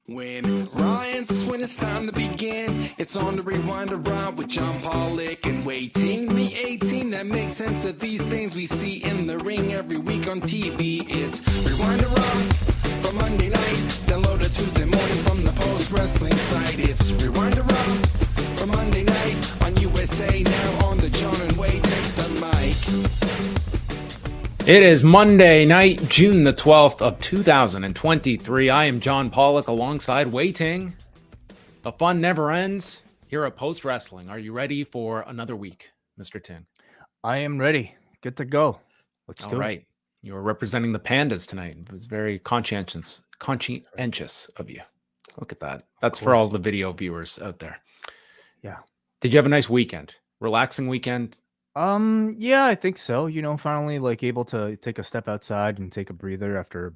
When Ryan's when it's time to begin, it's on the Rewind Around with John Pollock and waiting the 18 that makes sense of these things we see in the ring every week on TV. It's Rewind Around for Monday night, download it Tuesday morning from the Post Wrestling site. It's Rewind Around for Monday night on USA Now on the John and Wade take the mic. It is Monday night, June the 12th of 2023. I am John Pollock alongside Waiting. The fun never ends here at Post Wrestling. Are you ready for another week, Mr. Ting? I am ready. Good to go. Let's do it. All right. You were representing the Pandas tonight. It was very conscientious of you. Look at that. That's for all the video viewers out there. Yeah. Did you have a nice weekend? Relaxing weekend? Yeah, I think so. You know, finally able to take a step outside and take a breather after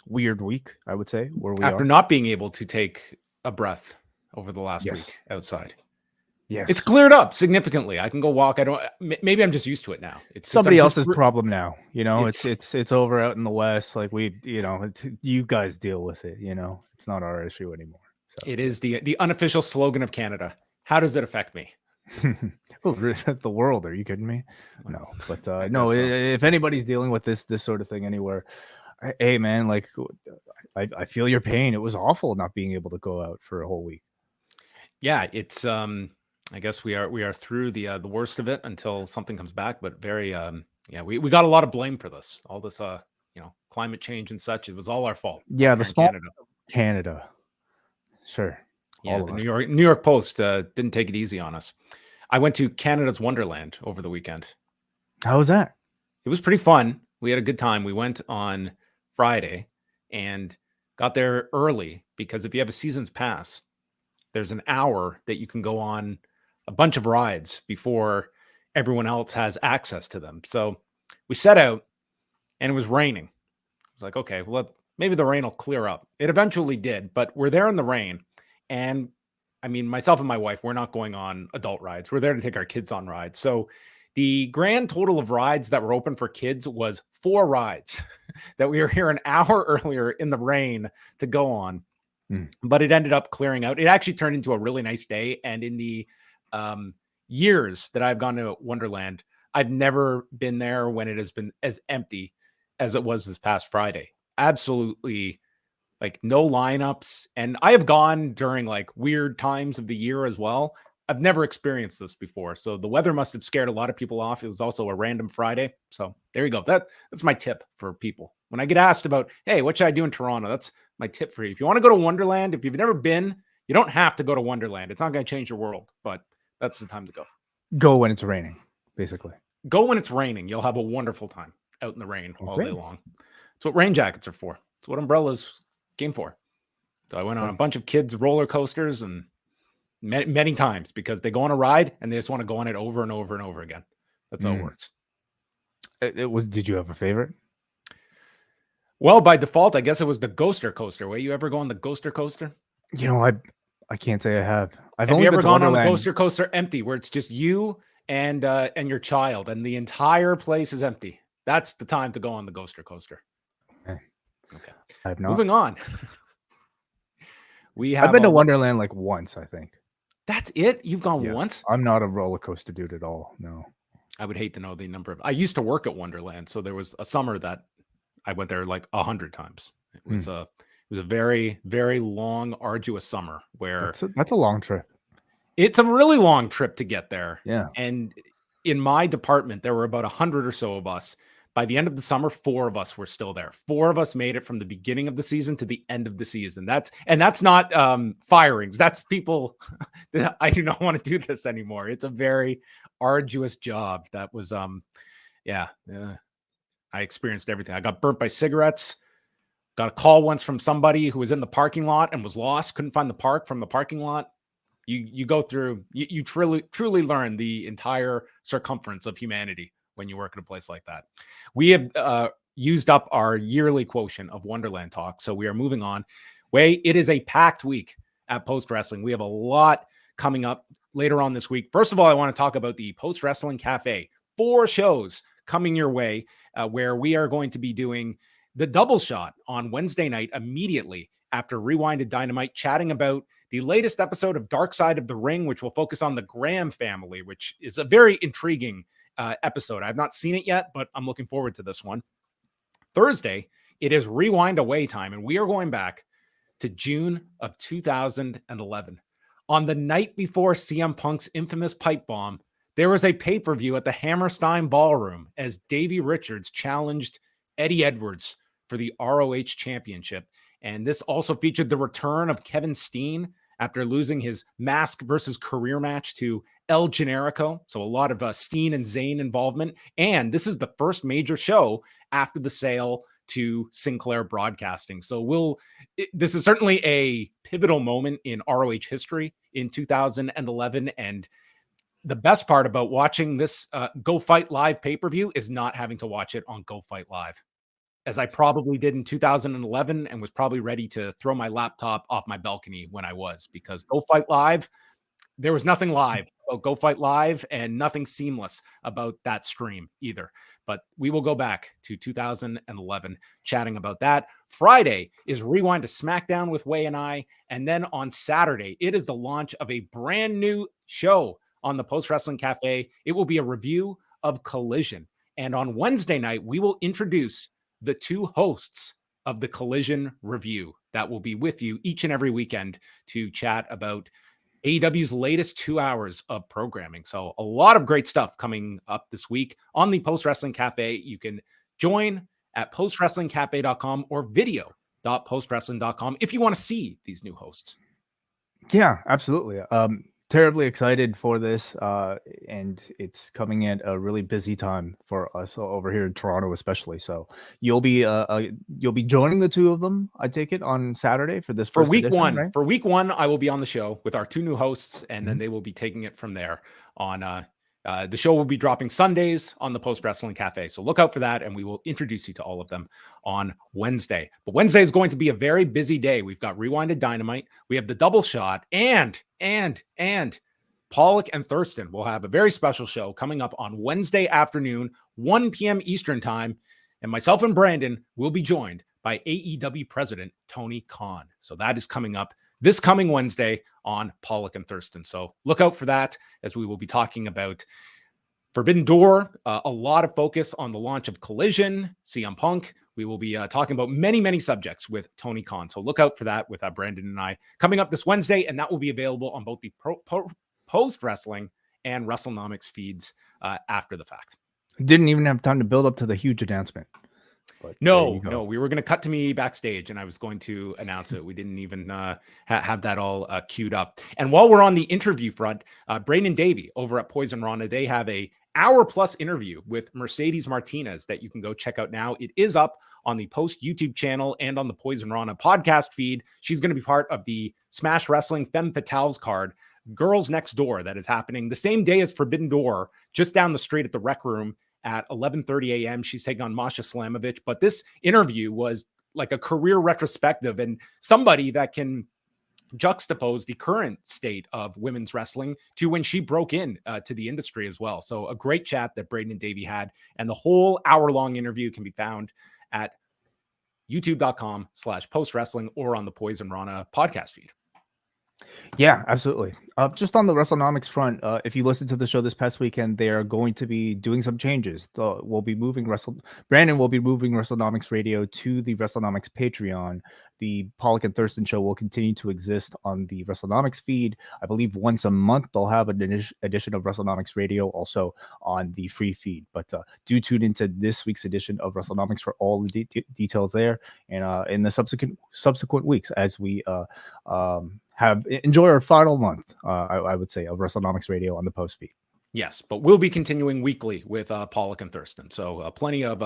weird week, I would say, after not being able to take a breath over the last week outside. Yes. It's cleared up significantly. I can go walk. Maybe I'm just used to it now. It's somebody else's problem now. You know, it's over out in the West. Like you guys deal with it, you know. It's not our issue anymore. So it is the unofficial slogan of Canada. How does it affect me? The world? Are you kidding me? No, but no. If anybody's dealing with this sort of thing anywhere, hey man, like I feel your pain. It was awful not being able to go out for a whole week. Yeah, it's I guess we are through the worst of it until something comes back. But we got a lot of blame for this. All this climate change and such. It was all our fault. Yeah, the small Canada. Sure. Yeah, the New York Post didn't take it easy on us. I went to Canada's Wonderland over the weekend. How was that? It was pretty fun. We had a good time. We went on Friday and got there early because if you have a season's pass, there's an hour that you can go on a bunch of rides before everyone else has access to them. So we set out and it was raining. I was like, okay, well, maybe the rain will clear up. It eventually did, but we're there in the rain. And I mean, myself and my wife, we're not going on adult rides. We're there to take our kids on rides. So the grand total of rides that were open for kids was 4 rides that we were here an hour earlier in the rain to go on. But it ended up clearing out. It actually turned into a really nice day. And in the years that I've gone to Wonderland, I've never been there when it has been as empty as it was this past Friday. Absolutely. Like no lineups. And I have gone during like weird times of the year as well. I've never experienced this before. So the weather must have scared a lot of people off. It was also a random Friday. So there you go. That's my tip for people. When I get asked about, hey, what should I do in Toronto? That's my tip for you. If you want to go to Wonderland, if you've never been, you don't have to go to Wonderland. It's not going to change your world, but that's the time to go. Go when it's raining, basically. Go when it's raining. You'll have a wonderful time out in the rain all day long. That's what rain jackets are for. It's what umbrellas came for. So I went on a bunch of kids roller coasters and many times because they go on a ride and they just want to go on it over and over and over again. That's how it works. Did you have a favorite? Well, by default, I guess it was the Ghoster Coaster. Wait, you ever go on the Ghoster Coaster? You know, I can't say I have. Have you ever gone on the Ghoster Coaster empty where it's just you and your child and the entire place is empty? That's the time to go on the Ghoster Coaster. Okay. I've not. Moving on. I've been to Wonderland like once, I think. That's it? You've gone once? I'm not a roller coaster dude at all. No. I would hate to know the number of. I used to work at Wonderland, so there was a summer that I went there like 100 times. It was a very, very long, arduous summer where that's a long trip. It's a really long trip to get there. Yeah. And in my department, there were about 100 or so of us. By the end of the summer, 4 of us were still there. 4 of us made it from the beginning of the season to the end of the season. That's not firings. That's people that I do not want to do this anymore. It's a very arduous job. That was, I experienced everything. I got burnt by cigarettes. Got a call once from somebody who was in the parking lot and was lost. Couldn't find the park from the parking lot. You go through, you truly learn the entire circumference of humanity when you work at a place like that. We have used up our yearly quotient of Wonderland talk, so we are moving on. It is a packed week at Post Wrestling. We have a lot coming up later on this week. First of all, I want to talk about the Post Wrestling Cafe. 4 shows coming your way where we are going to be doing the double shot on Wednesday night immediately after Rewinded Dynamite, chatting about the latest episode of Dark Side of the Ring, which will focus on the Graham family, which is a very intriguing episode. I've not seen it yet, but I'm looking forward to this one. Thursday, it is Rewind Away time, and we are going back to June of 2011. On the night before CM Punk's infamous pipe bomb, there was a pay-per-view at the Hammerstein Ballroom as Davey Richards challenged Eddie Edwards for the ROH Championship. And this also featured the return of Kevin Steen after losing his mask versus career match to El Generico. So a lot of Steen and Zayn involvement. And this is the first major show after the sale to Sinclair Broadcasting. So this is certainly a pivotal moment in ROH history in 2011. And the best part about watching this Go Fight Live pay-per-view is not having to watch it on Go Fight Live, as I probably did in 2011 and was probably ready to throw my laptop off my balcony when I was, because Go Fight Live, there was nothing live about Go Fight Live and nothing seamless about that stream either. But we will go back to 2011 chatting about that. Friday is Rewind to SmackDown with Way and I. And then on Saturday, it is the launch of a brand new show on the Post Wrestling Cafe. It will be a review of Collision. And on Wednesday night, we will introduce the two hosts of the Collision Review that will be with you each and every weekend to chat about AEW's latest 2 hours of programming. So a lot of great stuff coming up this week on the Post Wrestling Cafe. You can join at postwrestlingcafe.com or video.postwrestling.com if you want to see these new hosts. Yeah, absolutely. Terribly excited for this, and it's coming at a really busy time for us over here in Toronto, especially. So you'll be joining the two of them, I take it, on Saturday for this for first week edition, one. right? For week one, I will be on the show with our two new hosts, and then they will be taking it from there. On the show will be dropping Sundays on the Post Wrestling Cafe, so look out for that, and we will introduce you to all of them on Wednesday. But Wednesday is going to be a very busy day. We've got Rewinded Dynamite, we have the double shot, and Pollock and Thurston will have a very special show coming up on Wednesday afternoon, 1 p.m. Eastern time. And myself and Brandon will be joined by AEW President Tony Khan. So that is coming up this coming Wednesday on Pollock and Thurston. So look out for that, as we will be talking about Forbidden Door, a lot of focus on the launch of Collision, CM Punk. We will be talking about many, many subjects with Tony Khan. So look out for that with Brandon and I coming up this Wednesday. And that will be available on both the Post Wrestling and WrestleNomics feeds after the fact. Didn't even have time to build up to the huge announcement. But no, we were going to cut to me backstage and I was going to announce it. We didn't even have that all queued up. And while we're on the interview front, Braden Davey over at Poison Rana, they have a hour-plus interview with Mercedes Martinez that you can go check out now. It is up on the Post YouTube channel and on the Poison Rana podcast feed. She's going to be part of the Smash Wrestling Femme Fatales card, Girls Next Door, that is happening the same day as Forbidden Door, just down the street at the Rec Room at 11:30 a.m. She's taking on Masha Slamovich. But this interview was like a career retrospective and somebody that can juxtapose the current state of women's wrestling to when she broke in to the industry as well. So a great chat that Braden and Davey had, and the whole hour-long interview can be found at youtube.com/postwrestling or on the Poison Rana podcast feed. Yeah, absolutely. Just on the WrestleNomics front, if you listen to the show this past weekend, they are going to be doing some changes. We'll be moving Brandon will be moving WrestleNomics Radio to the WrestleNomics Patreon. The Pollock and Thurston show will continue to exist on the WrestleNomics feed. I believe once a month they'll have an edition of WrestleNomics Radio also on the free feed. But do tune into this week's edition of WrestleNomics for all the details there, and in the subsequent weeks as we enjoy our final month, I would say, of WrestleNomics Radio on the post feed. Yes, but we'll be continuing weekly with Pollock and Thurston. So plenty of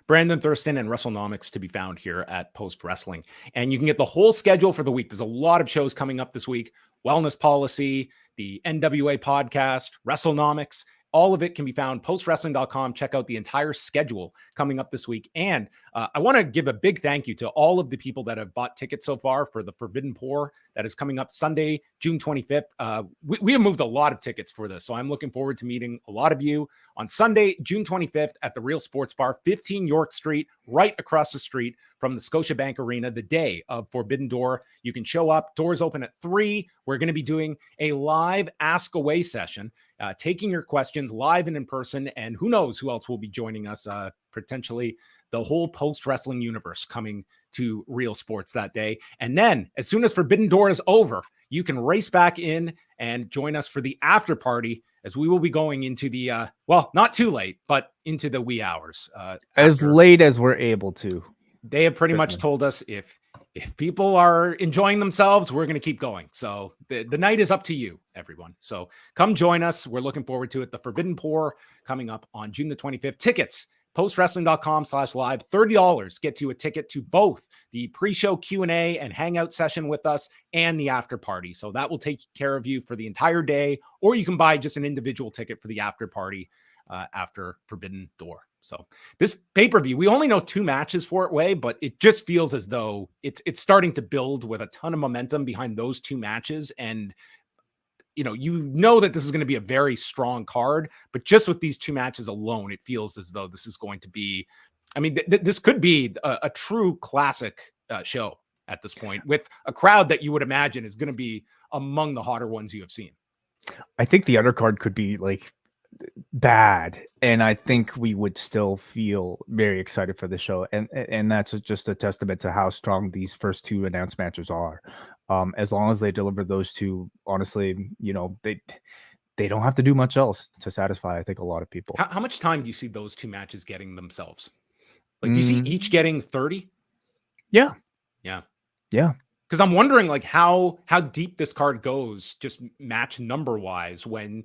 Brandon Thurston and WrestleNomics to be found here at Post Wrestling. And you can get the whole schedule for the week. There's a lot of shows coming up this week. Wellness Policy, the NWA podcast, WrestleNomics, All of it can be found postwrestling.com. Check out the entire schedule coming up this week. And I want to give a big thank you to all of the people that have bought tickets so far for the Forbidden Pour that is coming up Sunday, June 25th. We have moved a lot of tickets for this, so I'm looking forward to meeting a lot of you on Sunday, June 25th at the Real Sports Bar, 15 York Street, right across the street from the Scotiabank Arena, the day of Forbidden Door. You can show up. Doors open at 3. We're going to be doing a live Ask Away session, taking your questions live and in person, and who knows who else will be joining us, potentially the whole post-wrestling universe coming to Real Sports that day. And then as soon as Forbidden Door is over, you can race back in and join us for the after party, as we will be going into the, well, not too late, but into the wee hours. As late as we're able to. They have pretty much told us if people are enjoying themselves, we're going to keep going. So the night is up to you, everyone. So come join us. We're looking forward to it. The Forbidden Pour coming up on June the 25th. Tickets, postwrestling.com/live, $30 gets you a ticket to both the pre-show Q&A and hangout session with us and the after party. So that will take care of you for the entire day, or you can buy just an individual ticket for the after party after Forbidden Door. So this pay-per-view, we only know 2 matches for it, Way, but it just feels as though it's starting to build with a ton of momentum behind those 2 matches. And you know that this is going to be a very strong card, but just with these 2 matches alone, it feels as though this is going to be, I mean, this could be a true classic show at this point, with a crowd that you would imagine is going to be among the hotter ones you have seen. I think the undercard could be like bad, and I think we would still feel very excited for the show, and that's just a testament to how strong these first 2 announced matches are. As long as they deliver those 2, honestly, they don't have to do much else to satisfy, I think, a lot of people. How much time do you see those 2 matches getting themselves? Like, do you see each getting 30? Yeah. Because I'm wondering, like, how deep this card goes, just match number wise, when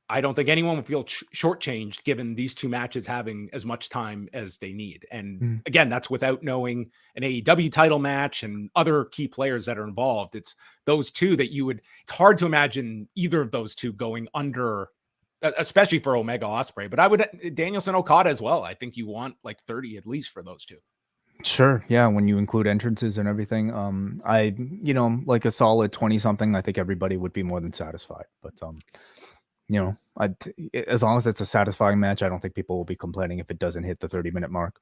I don't think anyone would feel shortchanged given these 2 matches having as much time as they need. And again, that's without knowing an AEW title match and other key players that are involved. It's those 2 that it's hard to imagine either of those 2 going under, especially for Omega Ospreay, but I would Danielson Okada as well. I think you want like 30 at least for those 2. Sure. Yeah. When you include entrances and everything, I, like a solid 20 something, I think everybody would be more than satisfied, but, as long as it's a satisfying match, I don't think people will be complaining if it doesn't hit the 30-minute mark.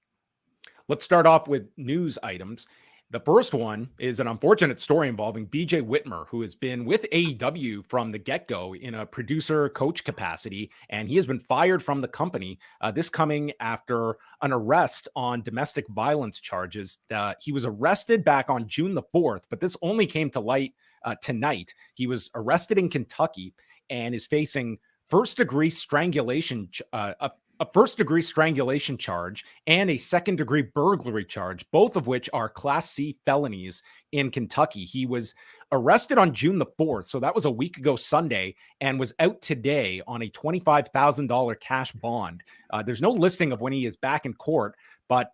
Let's start off with news items. The first one is an unfortunate story involving BJ Whitmer, who has been with AEW from the get-go in a producer coach capacity, and he has been fired from the company. This coming after an arrest on domestic violence charges. He was arrested back on June the 4th, but this only came to light tonight. He was arrested in Kentucky and is facing first-degree strangulation, a first-degree strangulation charge and a second-degree burglary charge, both of which are Class C felonies in Kentucky. He was arrested on June the 4th, so that was a week ago Sunday, and was out today on a $25,000 cash bond. There's no listing of when he is back in court, but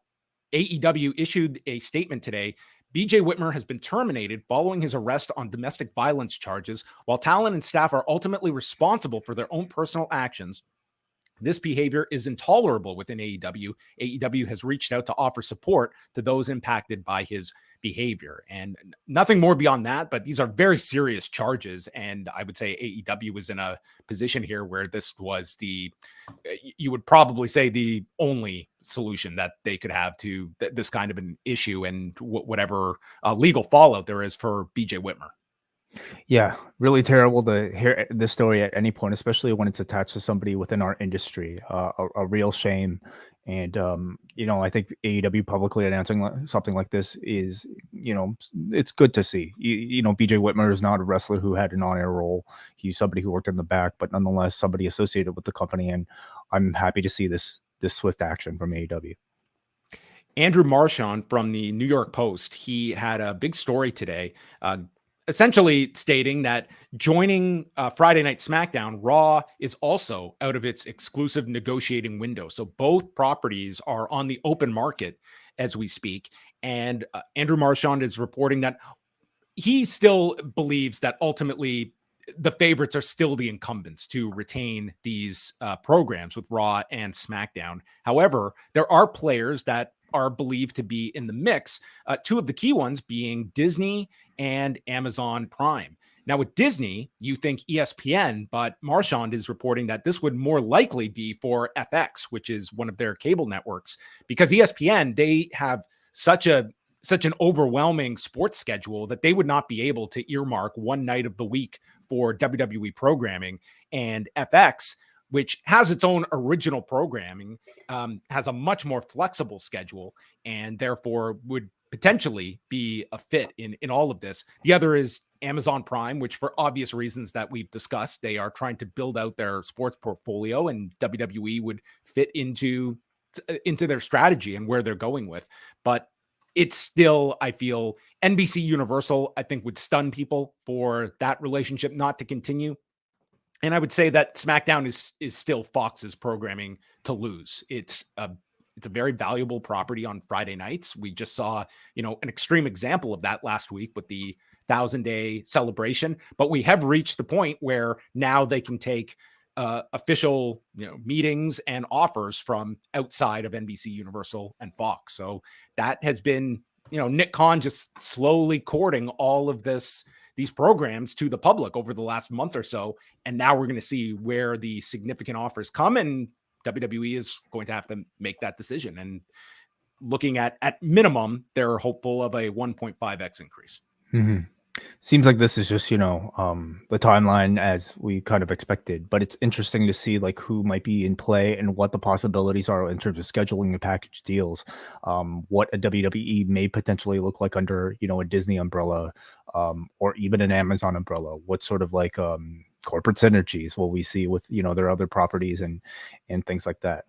AEW issued a statement today. BJ Whitmer has been terminated following his arrest on domestic violence charges. While talent and staff are ultimately responsible for their own personal actions, this behavior is intolerable within AEW. AEW has reached out to offer support to those impacted by his behavior, and nothing more beyond that. But these are very serious charges, and I would say AEW was in a position here where this was you would probably say the only solution that they could have to this kind of an issue, and whatever legal fallout there is for BJ Whitmer. Yeah, really terrible to hear this story at any point, especially when it's attached to somebody within our industry. A real shame. And, I think AEW publicly announcing something like this is, it's good to see. BJ Whitmer is not a wrestler who had an on-air role. He's somebody who worked in the back, but nonetheless somebody associated with the company. And I'm happy to see this swift action from AEW. Andrew Marchand from the New York Post, he had a big story today, essentially stating that joining Friday Night SmackDown, Raw is also out of its exclusive negotiating window. So both properties are on the open market as we speak. And Andrew Marchand is reporting that he still believes that ultimately the favorites are still the incumbents to retain these programs with Raw and SmackDown. However, there are players that are believed to be in the mix. Two of the key ones being Disney and Amazon Prime. Now with Disney, you think ESPN, but Marchand is reporting that this would more likely be for FX, which is one of their cable networks, because ESPN, they have such an overwhelming sports schedule that they would not be able to earmark one night of the week for WWE programming. And FX, which has its own original programming, has a much more flexible schedule and therefore would potentially be a fit in all of this. The other is Amazon Prime, which for obvious reasons that we've discussed, they are trying to build out their sports portfolio, and WWE would fit into their strategy and where they're going with. But it's still, I feel, NBC Universal, I think, would stun people for that relationship not to continue. And I would say that SmackDown is still Fox's programming to lose. It's a very valuable property on Friday nights. We just saw, an extreme example of that last week with the 1,000-day celebration. But we have reached the point where now they can take official, meetings and offers from outside of NBC Universal and Fox. So that has been, Nick Khan just slowly courting all of these programs to the public over the last month or so. And now we're going to see where the significant offers come, and WWE is going to have to make that decision. And looking at minimum, they're hopeful of a 1.5x increase. Mm-hmm. Seems like this is just, the timeline as we kind of expected, but it's interesting to see like who might be in play and what the possibilities are in terms of scheduling and package deals. What a WWE may potentially look like under, a Disney umbrella, or even an Amazon umbrella. What sort of like corporate synergies will we see with, their other properties and things like that.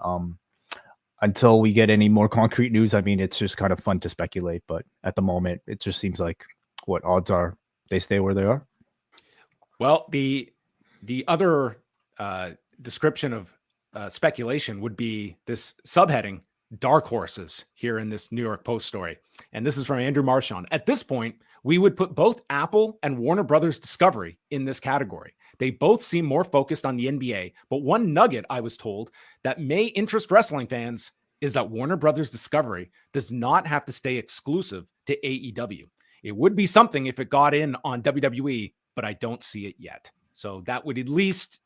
Until we get any more concrete news, I mean, it's just kind of fun to speculate, but at the moment, it just seems like what odds are they stay where they are. Well, the other description of speculation would be this subheading, dark horses, here in this New York Post story. And this is from Andrew Marchand. At this point, we would put both Apple and Warner Brothers Discovery in this category. They both seem more focused on the NBA, but one nugget I was told that may interest wrestling fans is that Warner Brothers Discovery does not have to stay exclusive to AEW. It would be something if it got in on WWE, but I don't see it yet. So that would at least,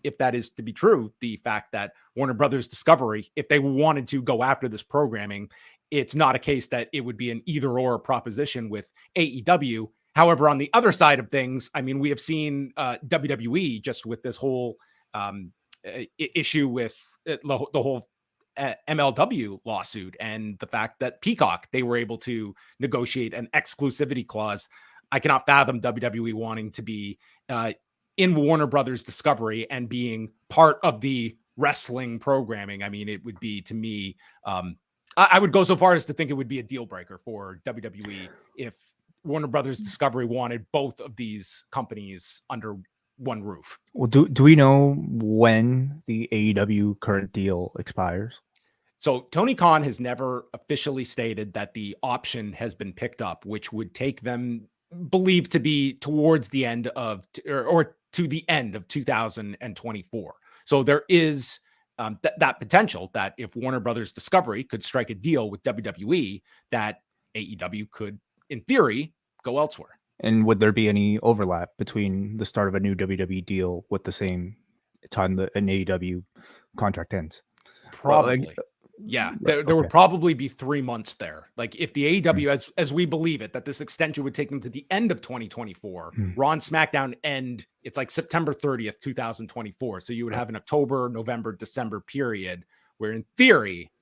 if that is to be true, the fact that Warner Brothers Discovery, if they wanted to go after this programming, it's not a case that it would be an either or proposition with AEW. However, on the other side of things, I mean, we have seen WWE just with this whole issue with the whole MLW lawsuit and the fact that Peacock, they were able to negotiate an exclusivity clause. I cannot fathom WWE wanting to be in Warner Brothers Discovery and being part of the wrestling programming. I mean, it would be, to me, I would go so far as to think it would be a deal breaker for WWE if Warner Brothers Discovery wanted both of these companies under one roof. Well, do we know when the AEW current deal expires? So Tony Khan has never officially stated that the option has been picked up, which would take them believed to be towards the end of, or to the end of 2024. So there is that potential that if Warner Brothers Discovery could strike a deal with WWE, that AEW could, in theory, go elsewhere. And would there be any overlap between the start of a new WWE deal with the same time that an AEW contract ends? Probably. Well, yeah, there would probably be 3 months there. Like if the AEW, as we believe it, that this extension would take them to the end of 2024. Raw and SmackDown end, it's like September 30th, 2024. So you would have an October, November, December period where in theory,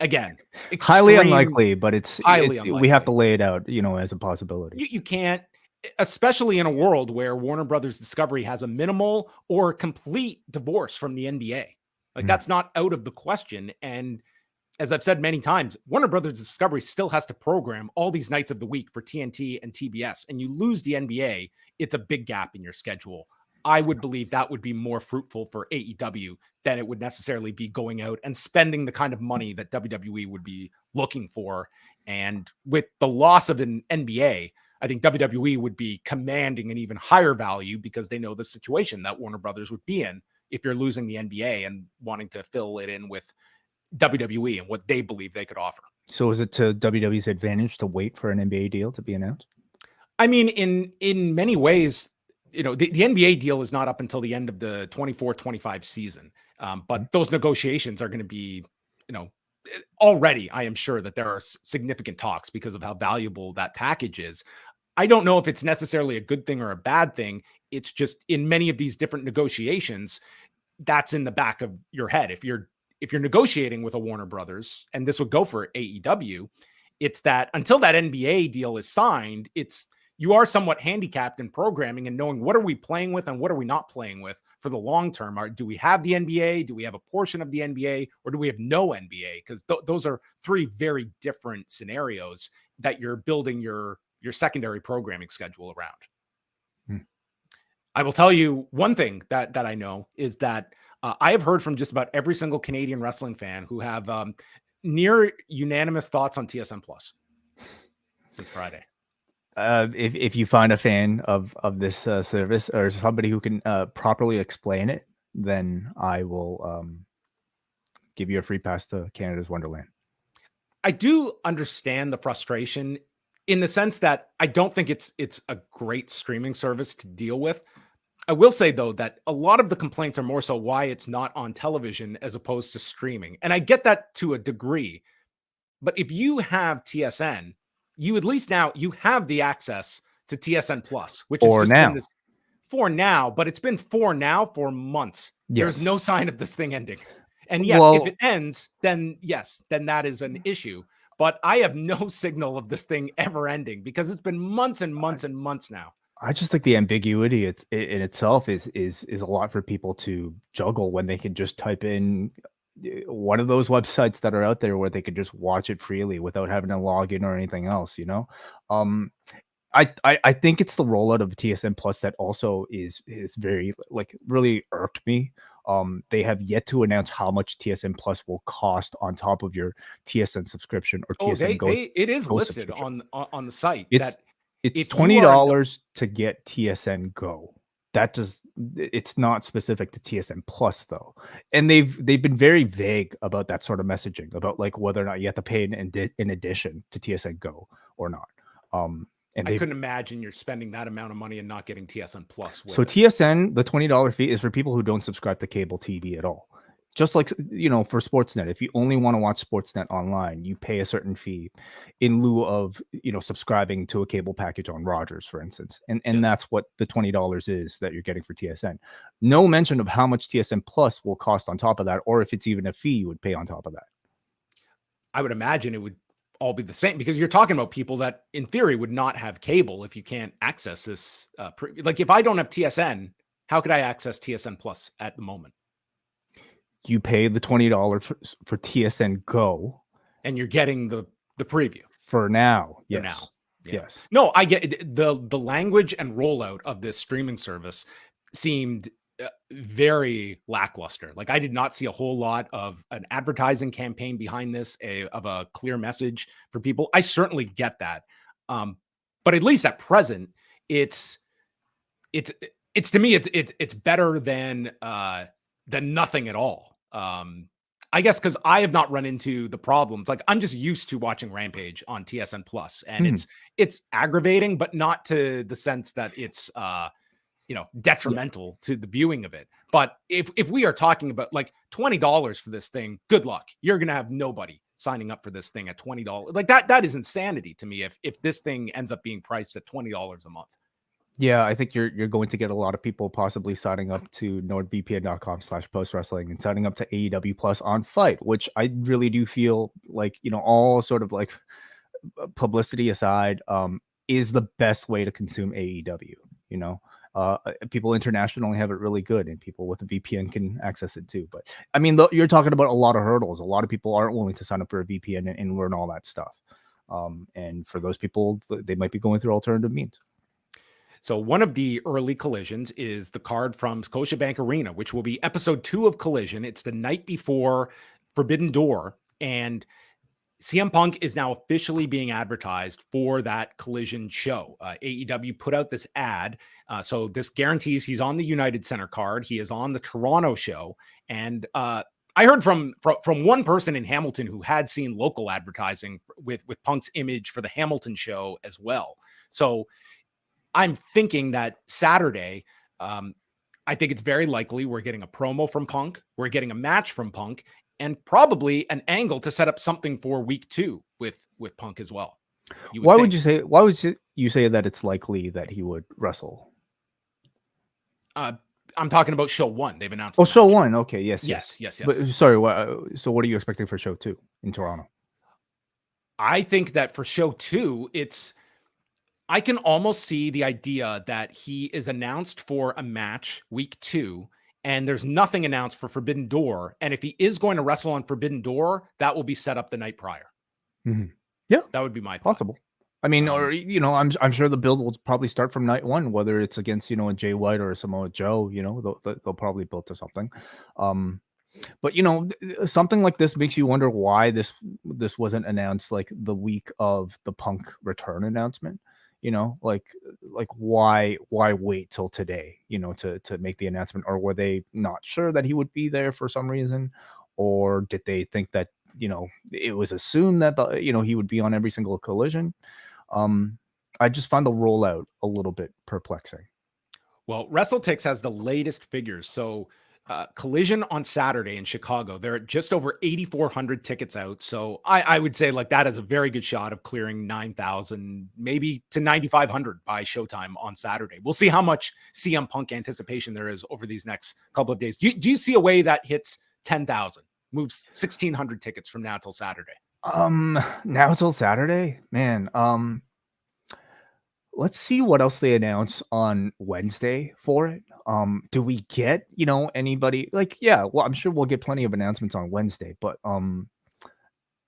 again, highly unlikely, but it's highly unlikely. We have to lay it out, as a possibility. You can't, especially in a world where Warner Brothers Discovery has a minimal or complete divorce from the NBA. Like that's not out of the question. And as I've said many times, Warner Brothers Discovery still has to program all these nights of the week for TNT and TBS, and you lose the NBA, it's a big gap in your schedule. I would believe that would be more fruitful for AEW than it would necessarily be going out and spending the kind of money that WWE would be looking for. And with the loss of an NBA, I think WWE would be commanding an even higher value because they know the situation that Warner Brothers would be in if you're losing the NBA and wanting to fill it in with WWE and what they believe they could offer. So is it to WWE's advantage to wait for an NBA deal to be announced? I mean, in many ways, the NBA deal is not up until the end of the 24-25 season. But those negotiations are going to be, already, I am sure that there are significant talks because of how valuable that package is. I don't know if it's necessarily a good thing or a bad thing. It's just in many of these different negotiations, that's in the back of your head. If you're negotiating with a Warner Brothers, and this would go for AEW, it's that until that NBA deal is signed, you are somewhat handicapped in programming and knowing what are we playing with and what are we not playing with for the long term. Do we have the NBA? Do we have a portion of the NBA, or do we have no NBA? Because those are three very different scenarios that you're building your secondary programming schedule around. I will tell you one thing that I know is that I have heard from just about every single Canadian wrestling fan who have near unanimous thoughts on TSN Plus since Friday. If you find a fan of this service or somebody who can properly explain it, then I will give you a free pass to Canada's Wonderland. I do understand the frustration in the sense that I don't think it's a great streaming service to deal with. I will say, though, that a lot of the complaints are more so why it's not on television as opposed to streaming. And I get that to a degree. But if you have TSN, you at least now you have the access to TSN Plus, which is just now. been this for now, but it's been for months. Yes. There's no sign of this thing ending. And yes, if it ends, then that is an issue. But I have no signal of this thing ever ending because it's been months and months and months now. I just think the ambiguity in itself is a lot for people to juggle when they can just type in one of those websites that are out there where they could just watch it freely without having to log in or anything else, I think it's the rollout of TSN Plus that also is very really irked me. They have yet to announce how much TSN Plus will cost on top of your TSN subscription or TSN Go. It is listed on the site. It's $20 to get TSN Go. It's not specific to TSN Plus though, and they've been very vague about that sort of messaging about whether or not you have to pay in addition to TSN Go or not. And I couldn't imagine you're spending that amount of money and not getting TSN Plus. So TSN, the $20 fee is for people who don't subscribe to cable TV at all. Just like, for Sportsnet, if you only want to watch Sportsnet online, you pay a certain fee in lieu of, subscribing to a cable package on Rogers, for instance. And that's what the $20 is that you're getting for TSN. No mention of how much TSN Plus will cost on top of that, or if it's even a fee you would pay on top of that. I would imagine it would all be the same because you're talking about people that in theory would not have cable if you can't access this. If I don't have TSN, how could I access TSN Plus at the moment? You pay the $20 for TSN Go, and you're getting the preview for now. Yes. For now. Yeah. Yes. No, I get it. The language and rollout of this streaming service seemed very lackluster. I did not see a whole lot of an advertising campaign behind this, of a clear message for people. I certainly get that, but at least at present, it's to me it's better than nothing at all. I guess because I have not run into the problems. I'm just used to watching Rampage on TSN Plus, and it's aggravating, but not to the sense that it's detrimental to the viewing of it. But if we are talking about $20 for this thing, good luck. You're gonna have nobody signing up for this thing at $20. That is insanity to me. If this thing ends up being priced at $20 a month. Yeah, I think you're going to get a lot of people possibly signing up to nordvpn.com/postwrestling and signing up to AEW Plus on Fight, which I really do feel all sort of publicity aside, is the best way to consume AEW. People internationally have it really good, and people with a VPN can access it too. But I mean, you're talking about a lot of hurdles. A lot of people aren't willing to sign up for a VPN and learn all that stuff. And for those people, they might be going through alternative means. So one of the early collisions is the card from Scotiabank Arena, which will be episode 2 of Collision. It's the night before Forbidden Door. And CM Punk is now officially being advertised for that Collision show. AEW put out this ad. So this guarantees he's on the United Center card. He is on the Toronto show. And I heard from one person in Hamilton who had seen local advertising with Punk's image for the Hamilton show as well. So I'm thinking that Saturday, I think it's very likely we're getting a promo from Punk. We're getting a match from Punk. And probably an angle to set up something for week 2 with Punk as well. Why would you say that it's likely that he would wrestle? I'm talking about show 1. They've announced. Oh, show 1. Okay. Yes. But sorry. So what are you expecting for show 2 in Toronto? I think that for show 2, I can almost see the idea that he is announced for a match week 2. And there's nothing announced for Forbidden Door. And if he is going to wrestle on Forbidden Door, that will be set up the night prior. Mm-hmm. Yeah, that would be my thought. Possible. I mean, or I'm sure the build will probably start from night 1, whether it's against a Jay White or a Samoa Joe. They'll probably build to something. But something like this makes you wonder why this wasn't announced like the week of the Punk return announcement. Like why wait till today, to make the announcement? Or were they not sure that he would be there for some reason? Or did they think that, it was assumed that he would be on every single Collision? I just find the rollout a little bit perplexing. Well, WrestleTix has the latest figures. So Collision on Saturday in Chicago, they're at just over 8,400 tickets out. So I would say like that is a very good shot of clearing 9,000, maybe to 9,500 by showtime on Saturday. We'll see how much CM Punk anticipation there is over these next couple of days. Do you see a way that hits 10,000, moves 1,600 tickets from now till Saturday? Now till Saturday, man. Let's see what else they announce on Wednesday for it. Do we get, anybody like, well, I'm sure we'll get plenty of announcements on Wednesday, but,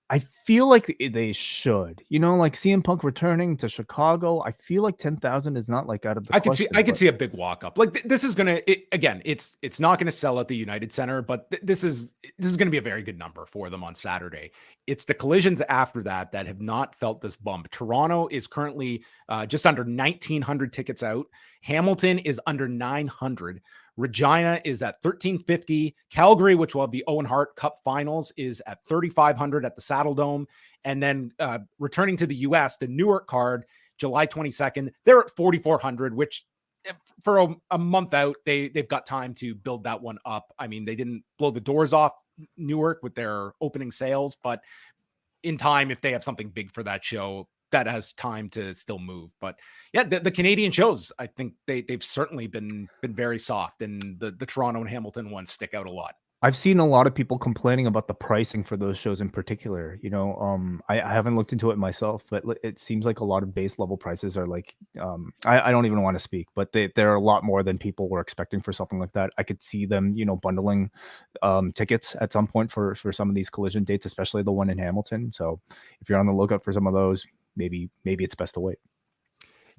I feel like they should, like CM Punk returning to Chicago. I feel like 10,000 is not like out of the question. I could see a big walk up. Like this is going to, again, it's not going to sell at the United Center, but this is going to be a very good number for them on Saturday. It's the Collisions after that have not felt this bump. Toronto is currently just under 1,900 tickets out. Hamilton is under 900. Regina is at 1,350. Calgary, which will have the Owen Hart Cup Finals, is at 3,500 at the Saddle Dome. And then returning to the U.S., the Newark card, July 22nd, they're at 4,400, which for a month out, they've got time to build that one up. I mean, they didn't blow the doors off Newark with their opening sales, but in time, if they have something big for that show, that has time to still move. But yeah, the Canadian shows, I think they've certainly been very soft, and the Toronto and Hamilton ones stick out a lot. I've seen a lot of people complaining about the pricing for those shows in particular. I haven't looked into it myself, but it seems like a lot of base level prices are like, I don't even want to speak, but they're a lot more than people were expecting for something like that. I could see them, bundling tickets at some point for some of these Collision dates, especially the one in Hamilton. So if you're on the lookout for some of those, maybe it's best to wait.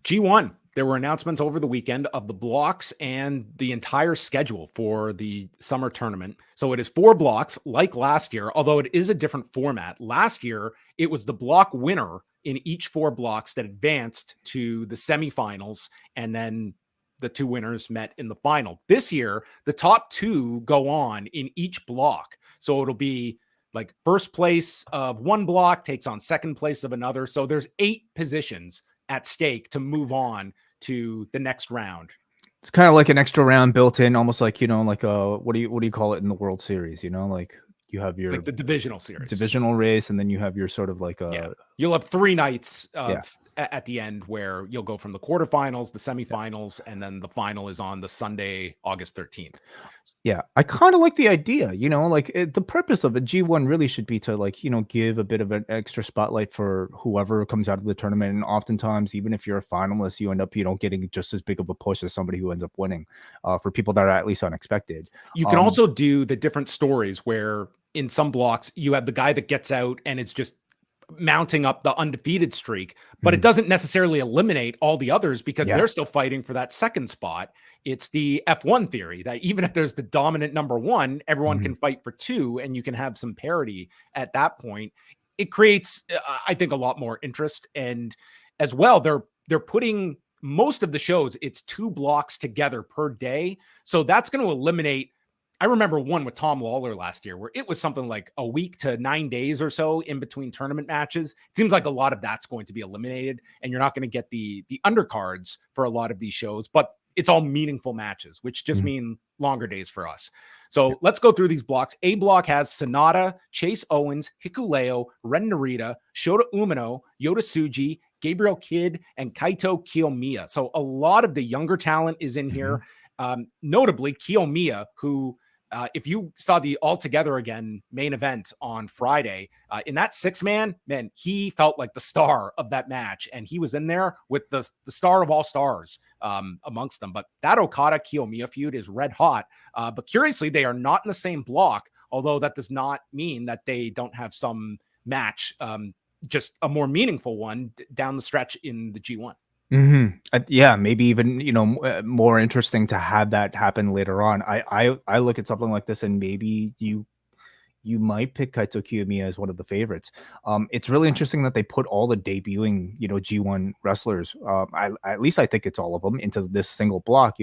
G1, there were announcements over the weekend of the blocks and the entire schedule for the summer tournament. So it is 4 blocks like last year, although it is a different format. Last year, it was the block winner in each 4 blocks that advanced to the semifinals, and then the 2 winners met in the final. This year, the top 2 go on in each block. So it'll be like first place of one block takes on second place of another. So there's 8 positions at stake to move on to the next round. It's kind of like an extra round built in, almost like, like what do you call it in the World Series? Like you have your like the divisional series, divisional race, and then you have your sort of like you'll have 3 nights at the end where you'll go from the quarterfinals, the semifinals, and then the final is on the Sunday, August 13th. Yeah, I kind of like the idea, the purpose of a G1 really should be to give a bit of an extra spotlight for whoever comes out of the tournament. And oftentimes, even if you're a finalist, you end up, getting just as big of a push as somebody who ends up winning, for people that are at least unexpected. You can also do the different stories where in some blocks you have the guy that gets out and it's just mounting up the undefeated streak, but it doesn't necessarily eliminate all the others because they're still fighting for that second spot. It's the F1 theory that even if there's the dominant number 1, everyone can fight for 2, and you can have some parity at that point. it creates, I think, a lot more interest. And as well, they're putting most of the shows, it's 2 blocks together per day. So that's going to eliminate. I remember one with Tom Lawler last year where it was something like a week to 9 days or so in between tournament matches. It seems like a lot of that's going to be eliminated, and you're not going to get the undercards for a lot of these shows, but it's all meaningful matches, which just mean longer days for us. So let's go through these blocks. A block has Sonata, Chase Owens, Hikuleo, Ren Narita, Shota Umino, Yota Tsuji, Gabriel Kidd, and Kaito Kiyomiya. So a lot of the younger talent is in here. Notably Kiyomiya, who if you saw the All Together Again main event on Friday, in that 6-man, man, he felt like the star of that match, and he was in there with the star of all stars amongst them. But that Okada Kiyomiya feud is red hot. But curiously, they are not in the same block, although that does not mean that they don't have some match, just a more meaningful one down the stretch in the G1. Yeah, maybe even, more interesting to have that happen later on. I look at something like this, and maybe you might pick Kaito Kiyomiya as one of the favorites. It's really interesting that they put all the debuting, G1 wrestlers, at least I think it's all of them, into this single block,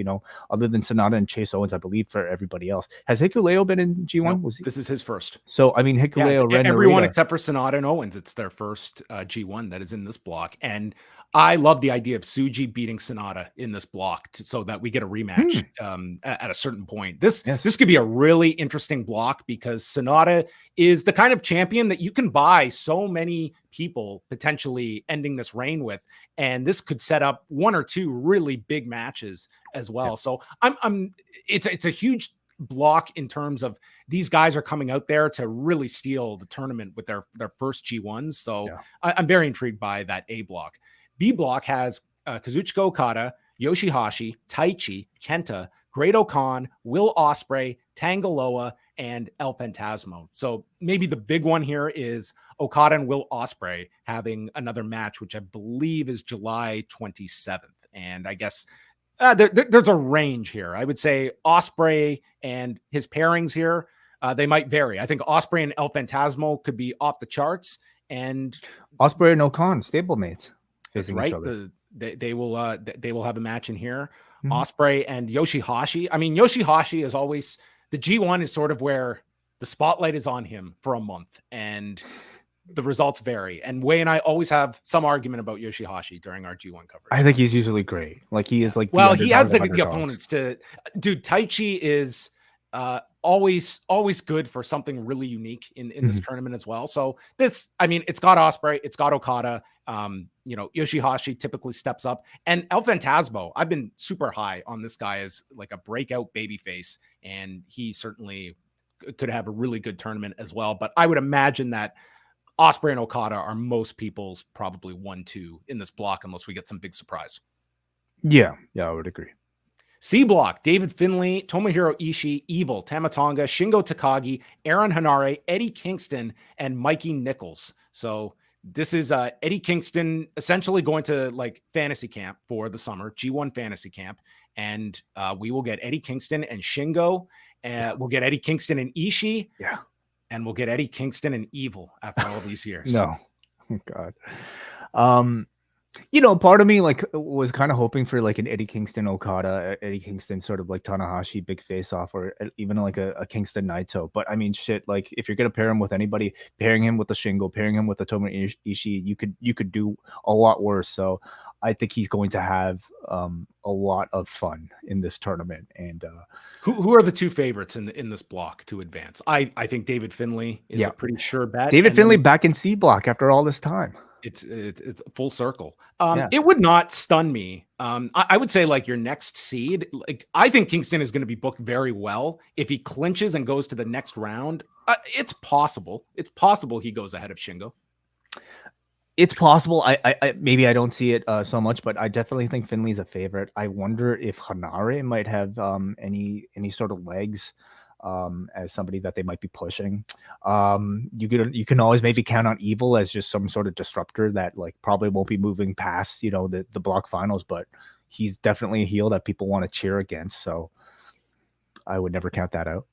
other than Sonata and Chase Owens, I believe, for everybody else. Has Hikuleo been in G1? No, this is his first. So, I mean, Hikuleo, Ren everyone Narita, except for Sonata and Owens, it's their first G1 that is in this block. And I love the idea of Tsuji beating Sonata in this block so that we get a rematch at a certain point. This could be a really interesting block because Sonata is the kind of champion that you can buy so many people potentially ending this reign with, and this could set up 1 or 2 really big matches as well. So it's a huge block in terms of these guys are coming out there to really steal the tournament with their first G1s. So I'm very intrigued by that A block. B block has Kazuchika Okada, Yoshihashi, Taichi, Kenta, Great Okan, Will Ospreay, Tangaloa, and El Phantasmo. So maybe the big one here is Okada and Will Ospreay having another match, which I believe is July 27th. And I guess there's a range here. I would say Ospreay and his pairings here, they might vary. I think Ospreay and El Phantasmo could be off the charts. And Ospreay and Okan, stablemates. That's right. They will have a match in here. Ospreay and Yoshihashi. I mean, Yoshihashi is always, the G1 is sort of where the spotlight is on him for a month and the results vary. And Wei and I always have some argument about Yoshihashi during our G1 coverage. I think he's usually great. Like he is like, well, he has the opponents to, dude, Taichi is always good for something really unique in this tournament as well. So this, I mean, it's got Ospreay, it's got Okada, Yoshihashi typically steps up, and El Phantasmo, I've been super high on this guy as like a breakout babyface, and he certainly could have a really good tournament as well. But I would imagine that Ospreay and Okada are most people's probably 1-2 in this block, unless we get some big surprise. Yeah, I would agree. C block, David Finlay, Tomohiro Ishii, Evil, Tamatonga, Shingo Takagi, Aaron Hanare, Eddie Kingston, and Mikey Nichols. So this is Eddie Kingston essentially going to like fantasy camp for the summer, G1 fantasy camp. And we will get Eddie Kingston and Shingo. We'll get Eddie Kingston and Ishii. Yeah. And we'll get Eddie Kingston and Evil after all these years. No. Oh, God. Part of me like was kind of hoping for like an Eddie Kingston Okada, Eddie Kingston sort of like Tanahashi big face off, or even like a Kingston Naito. But I mean, shit, like if you're gonna pair him with anybody, pairing him with the Shingo, pairing him with the Tomohiro Ishii, you could do a lot worse. So I think he's going to have a lot of fun in this tournament. And who are the 2 favorites in this block to advance? I think David Finlay is a pretty sure bet. David Finlay back in C block after all this time. It's full circle. It would not stun me. I would say like your next seed, like I think Kingston is going to be booked very well. If he clinches and goes to the next round, it's possible. It's possible he goes ahead of Shingo. It's possible. I maybe I don't see it so much, but I definitely think Finley's a favorite. I wonder if Hanare might have any sort of legs as somebody that they might be pushing. You can always maybe count on Evil as just some sort of disruptor that like probably won't be moving past the block finals, but he's definitely a heel that people want to cheer against. So I would never count that out.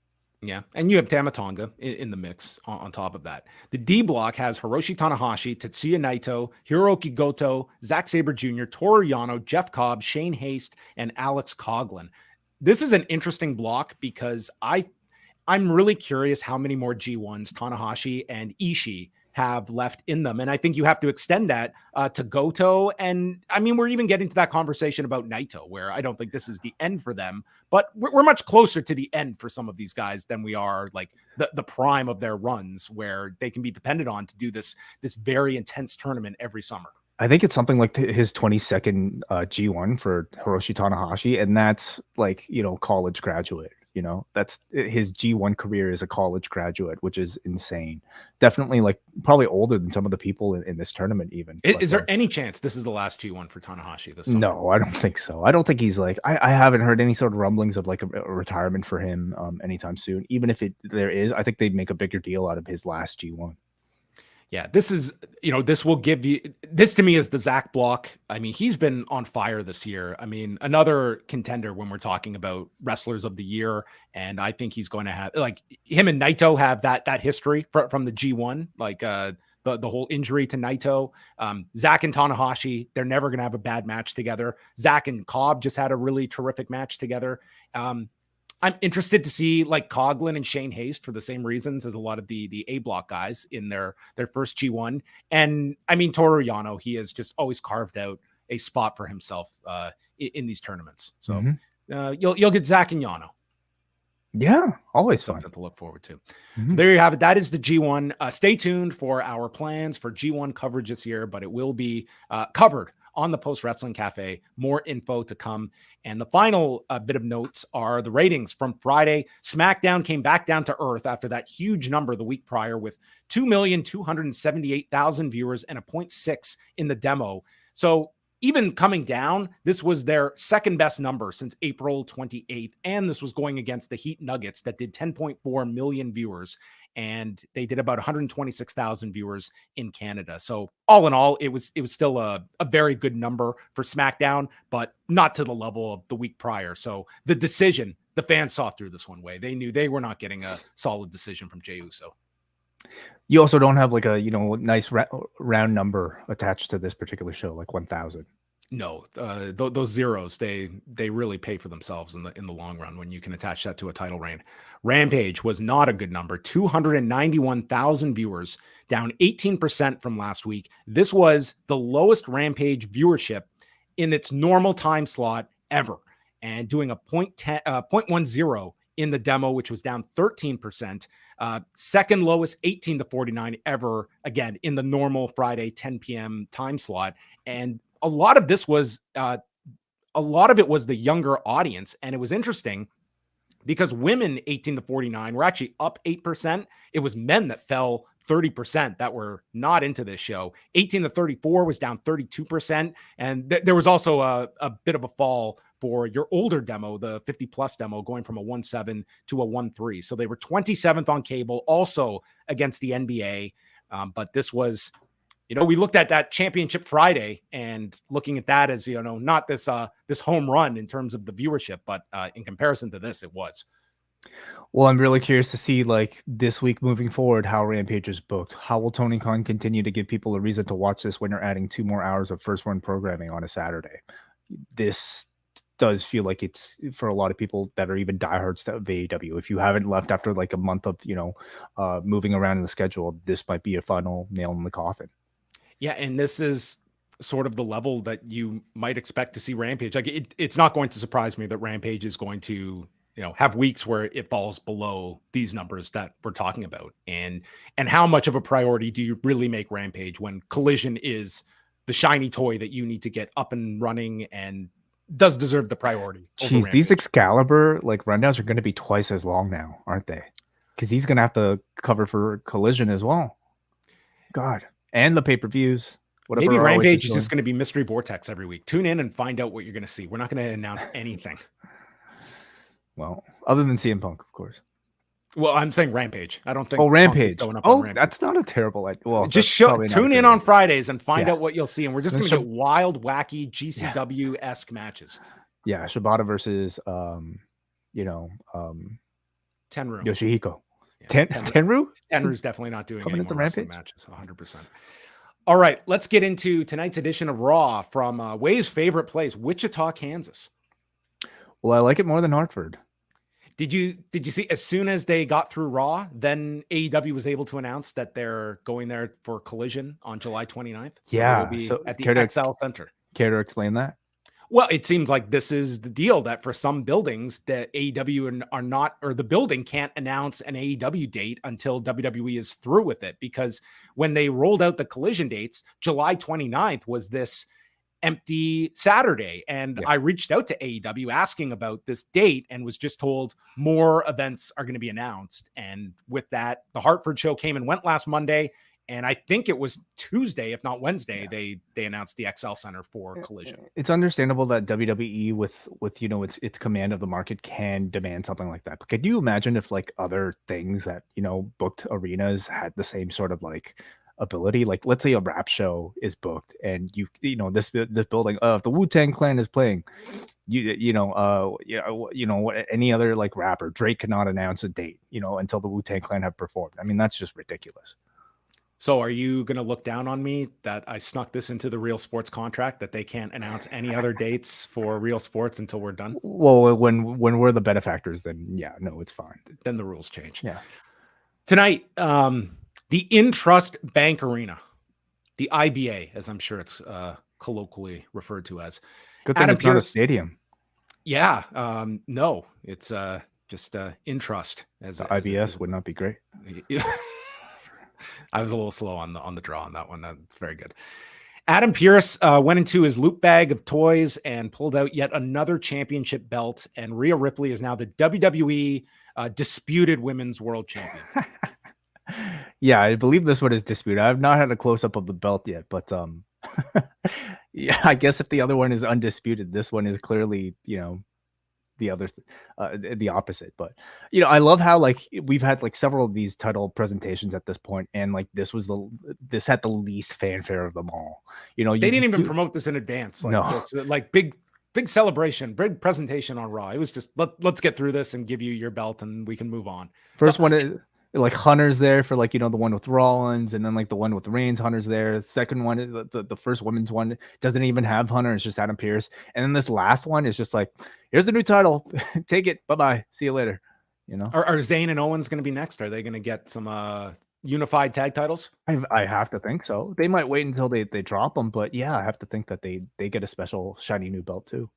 Yeah, and you have Tamatonga in the mix on top of that. The D block has Hiroshi Tanahashi, Tetsuya Naito, Hiroki Goto, Zack Sabre Jr., Toru Yano, Jeff Cobb, Shane Haste, and Alex Coughlin. This is an interesting block because I'm really curious how many more G1s Tanahashi and Ishii have left in them. And I think you have to extend that to Goto. And I mean, we're even getting to that conversation about Naito, where I don't think this is the end for them, but we're much closer to the end for some of these guys than we are like the prime of their runs, where they can be depended on to do this very intense tournament every summer. I think it's something like his 22nd G1 for Hiroshi Tanahashi. And that's like, college graduate. That's his G1 career as a college graduate, which is insane. Definitely like probably older than some of the people in this tournament even. Is there any chance this is the last G1 for Tanahashi this summer? No, I don't think so. I don't think he's like, I haven't heard any sort of rumblings of like a retirement for him anytime soon. Even if there is, I think they'd make a bigger deal out of his last G1. Yeah, this is, this will give you, this to me is the Zach block. I mean, he's been on fire this year. I mean, another contender when we're talking about wrestlers of the year. And I think he's going to have, like, him and Naito have that history from the G1, like the whole injury to Naito. Zach and Tanahashi, they're never going to have a bad match together. Zach and Cobb just had a really terrific match together. I'm interested to see like Coughlin and Shane Haste for the same reasons as a lot of the A block guys in their first G1. And I mean, Toru Yano, he has just always carved out a spot for himself in these tournaments. So you'll get Zach and Yano. Yeah, always something to look forward to. So there you have it. That is the G1. Stay tuned for our plans for G1 coverage this year, but it will be covered on the Post Wrestling Cafe. More info to come. And the final bit of notes are the ratings from Friday. SmackDown came back down to earth after that huge number the week prior with 2,278,000 viewers and a 0.6 in the demo. So even coming down, this was their second best number since April 28th. And this was going against the Heat Nuggets that did 10.4 million viewers. And they did about 126,000 viewers in Canada. So all in all, it was still a very good number for SmackDown, but not to the level of the week prior. So the decision, the fans saw through this one way. They knew they were not getting a solid decision from Jey Uso. You also don't have like a, nice round number attached to this particular show, like 1,000. No, those zeros, they really pay for themselves in the long run when you can attach that to a title reign. Rampage was not a good number, 291,000 viewers, down 18% from last week. This was the lowest Rampage viewership in its normal time slot ever, and doing a 0.10 in the demo, which was down 13%. Second lowest 18-49 ever, again, in the normal Friday 10 p.m. time slot. And a lot of it was the younger audience. And it was interesting because women 18-49 were actually up 8%. It was men that fell 30% that were not into this show. 18-34 was down 32%. And there was also a bit of a fall for your older demo, the 50 plus demo, going from a 1.7 to a 1.3. So they were 27th on cable, also against the NBA. But this was, we looked at that Championship Friday and looking at that as, not this home run in terms of the viewership, but in comparison to this, it was. Well, I'm really curious to see, like, this week moving forward, how Rampage is booked. How will Tony Khan continue to give people a reason to watch this when you're adding 2 more hours of first run programming on a Saturday? This does feel like it's for a lot of people that are even diehards of AEW. If you haven't left after like a month of, moving around in the schedule, this might be a final nail in the coffin. Yeah, and this is sort of the level that you might expect to see Rampage. Like it's not going to surprise me that Rampage is going to, have weeks where it falls below these numbers that we're talking about. And how much of a priority do you really make Rampage when Collision is the shiny toy that you need to get up and running and does deserve the priority? Jeez, these Excalibur like rundowns are going to be twice as long now, aren't they? Because he's going to have to cover for Collision as well. God. And the pay-per-views. Maybe Rampage is just going to be Mystery Vortex every week. Tune in and find out what you're going to see. We're not going to announce anything. Well, other than CM Punk, of course. Well, I'm saying Rampage. I don't think. Oh, Rampage. Rampage. That's not a terrible idea. Well, just tune in on Fridays and find out what you'll see. And we're just going to get wild, wacky, GCW-esque matches. Yeah, Shibata versus, Tenru. Yoshihiko. Yeah, Tenru? Tenru's definitely not doing Coming any into more wrestling Rampage? matches, 100%. All right, let's get into tonight's edition of Raw from Way's favorite place, Wichita, Kansas. Well, I like it more than Hartford. Did you see as soon as they got through Raw, then AEW was able to announce that they're going there for Collision on July 29th? So Yeah, it'll be so at the XL Center. Care to explain that? Well, it seems like this is the deal that for some buildings that AEW are not, or the building can't announce an AEW date until WWE is through with it. Because when they rolled out the Collision dates, July 29th was this empty Saturday. And I reached out to AEW asking about this date and was just told more events are going to be announced. And with that, the Hartford show came and went last Monday. And I think it was Tuesday, if not Wednesday, they announced the XL Center for Collision. It's understandable that WWE with its command of the market can demand something like that. But could you imagine if like other things that booked arenas had the same sort of like ability? Like let's say a rap show is booked and this building the Wu-Tang Clan is playing. Any other like rapper, Drake cannot announce a date until the Wu-Tang Clan have performed. I mean, that's just ridiculous. So are you going to look down on me that I snuck this into the Real Sports contract that they can't announce any other dates for Real Sports until we're done? Well, when we're the benefactors, then no, it's fine. Then the rules change. Yeah. Tonight, the InTrust Bank Arena, the IBA, as I'm sure it's colloquially referred to as. Good thing it's not a stadium. Yeah. No, it's just InTrust. As the IBS would not be great. I was a little slow on the draw on that one. That's very good. Adam Pearce went into his loot bag of toys and pulled out yet another championship belt. And Rhea Ripley is now the WWE disputed women's world champion. Yeah, I believe this one is disputed. I've not had a close up of the belt yet, but yeah, I guess if the other one is undisputed, this one is clearly the other the opposite. But I love how like we've had like several of these title presentations at this point, and like this had the least fanfare of them all. They didn't even promote this in advance. Like, no, it's like big celebration, big presentation on Raw. It was just let's get through this and give you your belt and we can move on. First one is like Hunter's there for like the one with Rollins, and then like the one with Reigns, Hunter's there. The second one, the first women's one doesn't even have Hunter, it's just Adam Pearce. And then this last one is just like, here's the new title, take it, bye, see you later. Are Zayn and Owens going to be next? Are they going to get some unified tag titles? I have to think so. They might wait until they drop them, but yeah, I have to think that they get a special shiny new belt too.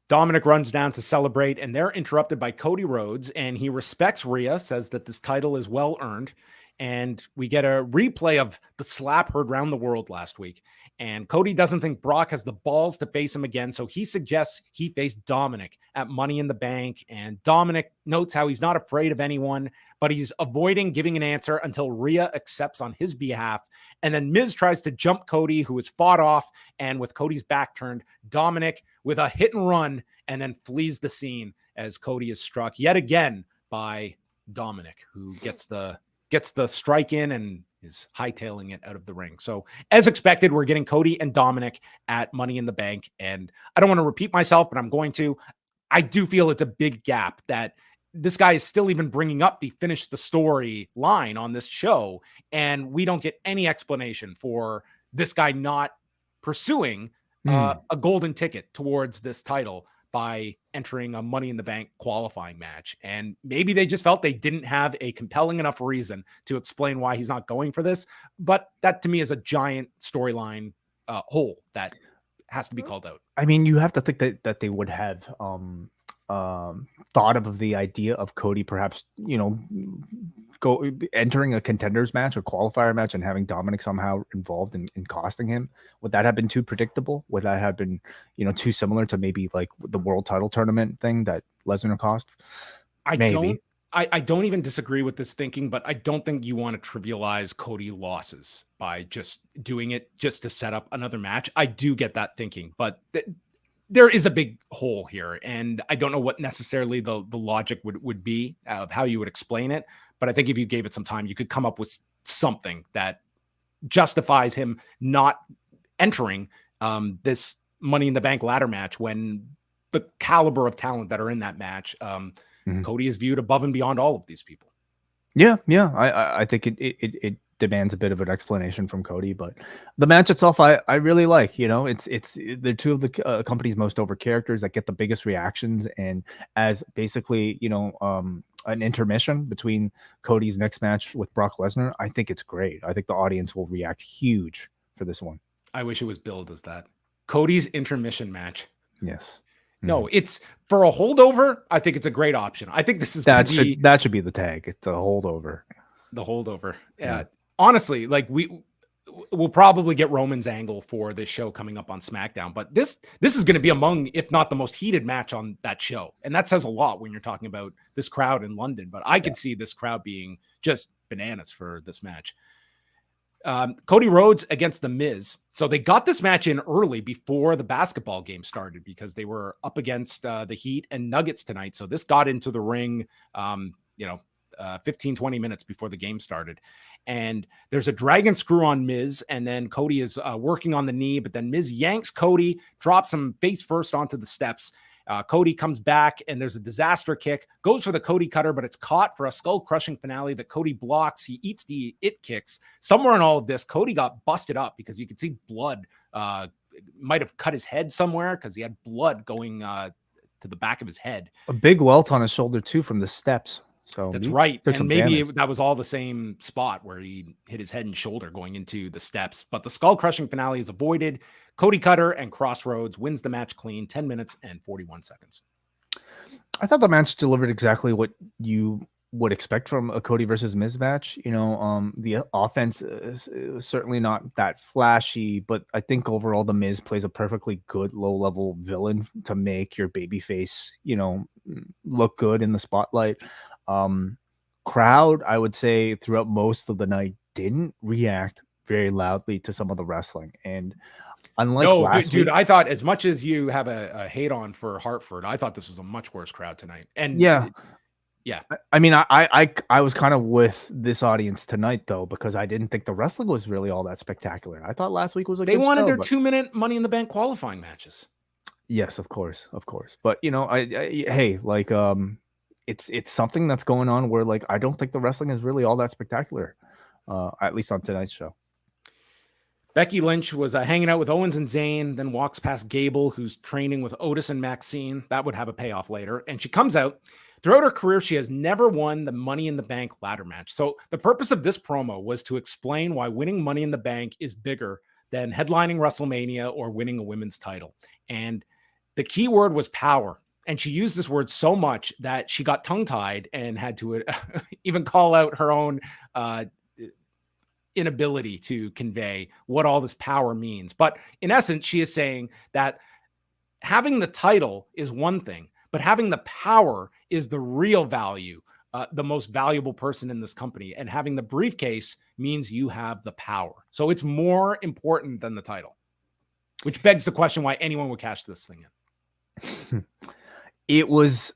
Dominic runs down to celebrate, and they're interrupted by Cody Rhodes, and he respects Rhea, says that this title is well earned. And we get a replay of the slap heard around the world last week. And Cody doesn't think Brock has the balls to face him again, so he suggests he face Dominic at Money in the Bank. And Dominic notes how he's not afraid of anyone, but he's avoiding giving an answer until Rhea accepts on his behalf. And then Miz tries to jump Cody, who is fought off. And with Cody's back turned, Dominic with a hit and run, and then flees the scene as Cody is struck yet again by Dominic, who gets the strike in and is hightailing it out of the ring. So as expected, we're getting Cody and Dominic at Money in the Bank. And I don't want to repeat myself, but I'm going to. I do feel it's a big gap that this guy is still even bringing up the finish the story line on this show. And we don't get any explanation for this guy not pursuing a golden ticket towards this title by entering a Money in the Bank qualifying match. And maybe they just felt they didn't have a compelling enough reason to explain why he's not going for this. But that to me is a giant storyline hole that has to be called out. I mean, you have to think that they would have thought of the idea of Cody perhaps, go entering a contenders match or qualifier match and having Dominic somehow involved in costing him. Would that have been too predictable? Would that have been, too similar to maybe like the world title tournament thing that Lesnar cost? I don't even disagree with this thinking, but I don't think you want to trivialize Cody losses by just doing it just to set up another match. I do get that thinking, but there is a big hole here, and I don't know what necessarily the logic would be of how you would explain it. But I think if you gave it some time, you could come up with something that justifies him not entering this Money in the Bank ladder match when the caliber of talent that are in that match Cody is viewed above and beyond all of these people. Yeah. I think it demands a bit of an explanation from Cody, but the match itself, I really like. They're two of the company's most over characters that get the biggest reactions, and as basically, an intermission between Cody's next match with Brock Lesnar, I think it's great. I think the audience will react huge for this one. I wish it was billed as that. Cody's intermission match. Yes. No, it's for a holdover. I think it's a great option. I think this is that should be the tag. It's a holdover. The holdover. Yeah. Honestly, like we'll probably get Roman's angle for this show coming up on SmackDown, but this is going to be among, if not the most heated match on that show. And that says a lot when you're talking about this crowd in London, but I could see this crowd being just bananas for this match. Cody Rhodes against The Miz. So they got this match in early before the basketball game started because they were up against the Heat and Nuggets tonight. So this got into the ring, 15, 20 minutes before the game started. And there's a dragon screw on Miz, and then Cody is working on the knee, but then Miz yanks Cody, drops him face first onto the steps. Cody comes back, and there's a disaster kick, goes for the Cody cutter, but it's caught for a skull-crushing finale that Cody blocks. He eats the it kicks. Somewhere in all of this, Cody got busted up because you could see blood. Might have cut his head somewhere because he had blood going to the back of his head. A big welt on his shoulder, too, from the steps. So that's right. And maybe that was all the same spot where he hit his head and shoulder going into the steps. But the skull-crushing finale is avoided. Cody Cutter and Crossroads wins the match clean, 10 minutes and 41 seconds. I thought the match delivered exactly what you would expect from a Cody versus Miz match. The offense is certainly not that flashy, but I think overall the Miz plays a perfectly good low-level villain to make your babyface, look good in the spotlight. Crowd, I would say, throughout most of the night didn't react very loudly to some of the wrestling. And unlike last week, I thought as much as you have a hate on for Hartford, I thought this was a much worse crowd tonight. And yeah. I mean, I was kind of with this audience tonight though, because I didn't think the wrestling was really all that spectacular. I thought last week was they wanted their 2-minute Money in the Bank qualifying matches. Yes, of course. But it's something that's going on where I don't think the wrestling is really all that spectacular, at least on tonight's show. Becky Lynch was hanging out with Owens and Zayn, then walks past Gable, who's training with Otis and Maxine. That would have a payoff later. And she comes out. Throughout her career, she has never won the Money in the Bank ladder match. So the purpose of this promo was to explain why winning Money in the Bank is bigger than headlining WrestleMania or winning a women's title. And the key word was power. And she used this word so much that she got tongue-tied and had to even call out her own inability to convey what all this power means. But in essence, she is saying that having the title is one thing, but having the power is the real value, the most valuable person in this company. And having the briefcase means you have the power. So it's more important than the title, which begs the question why anyone would cash this thing in. It was,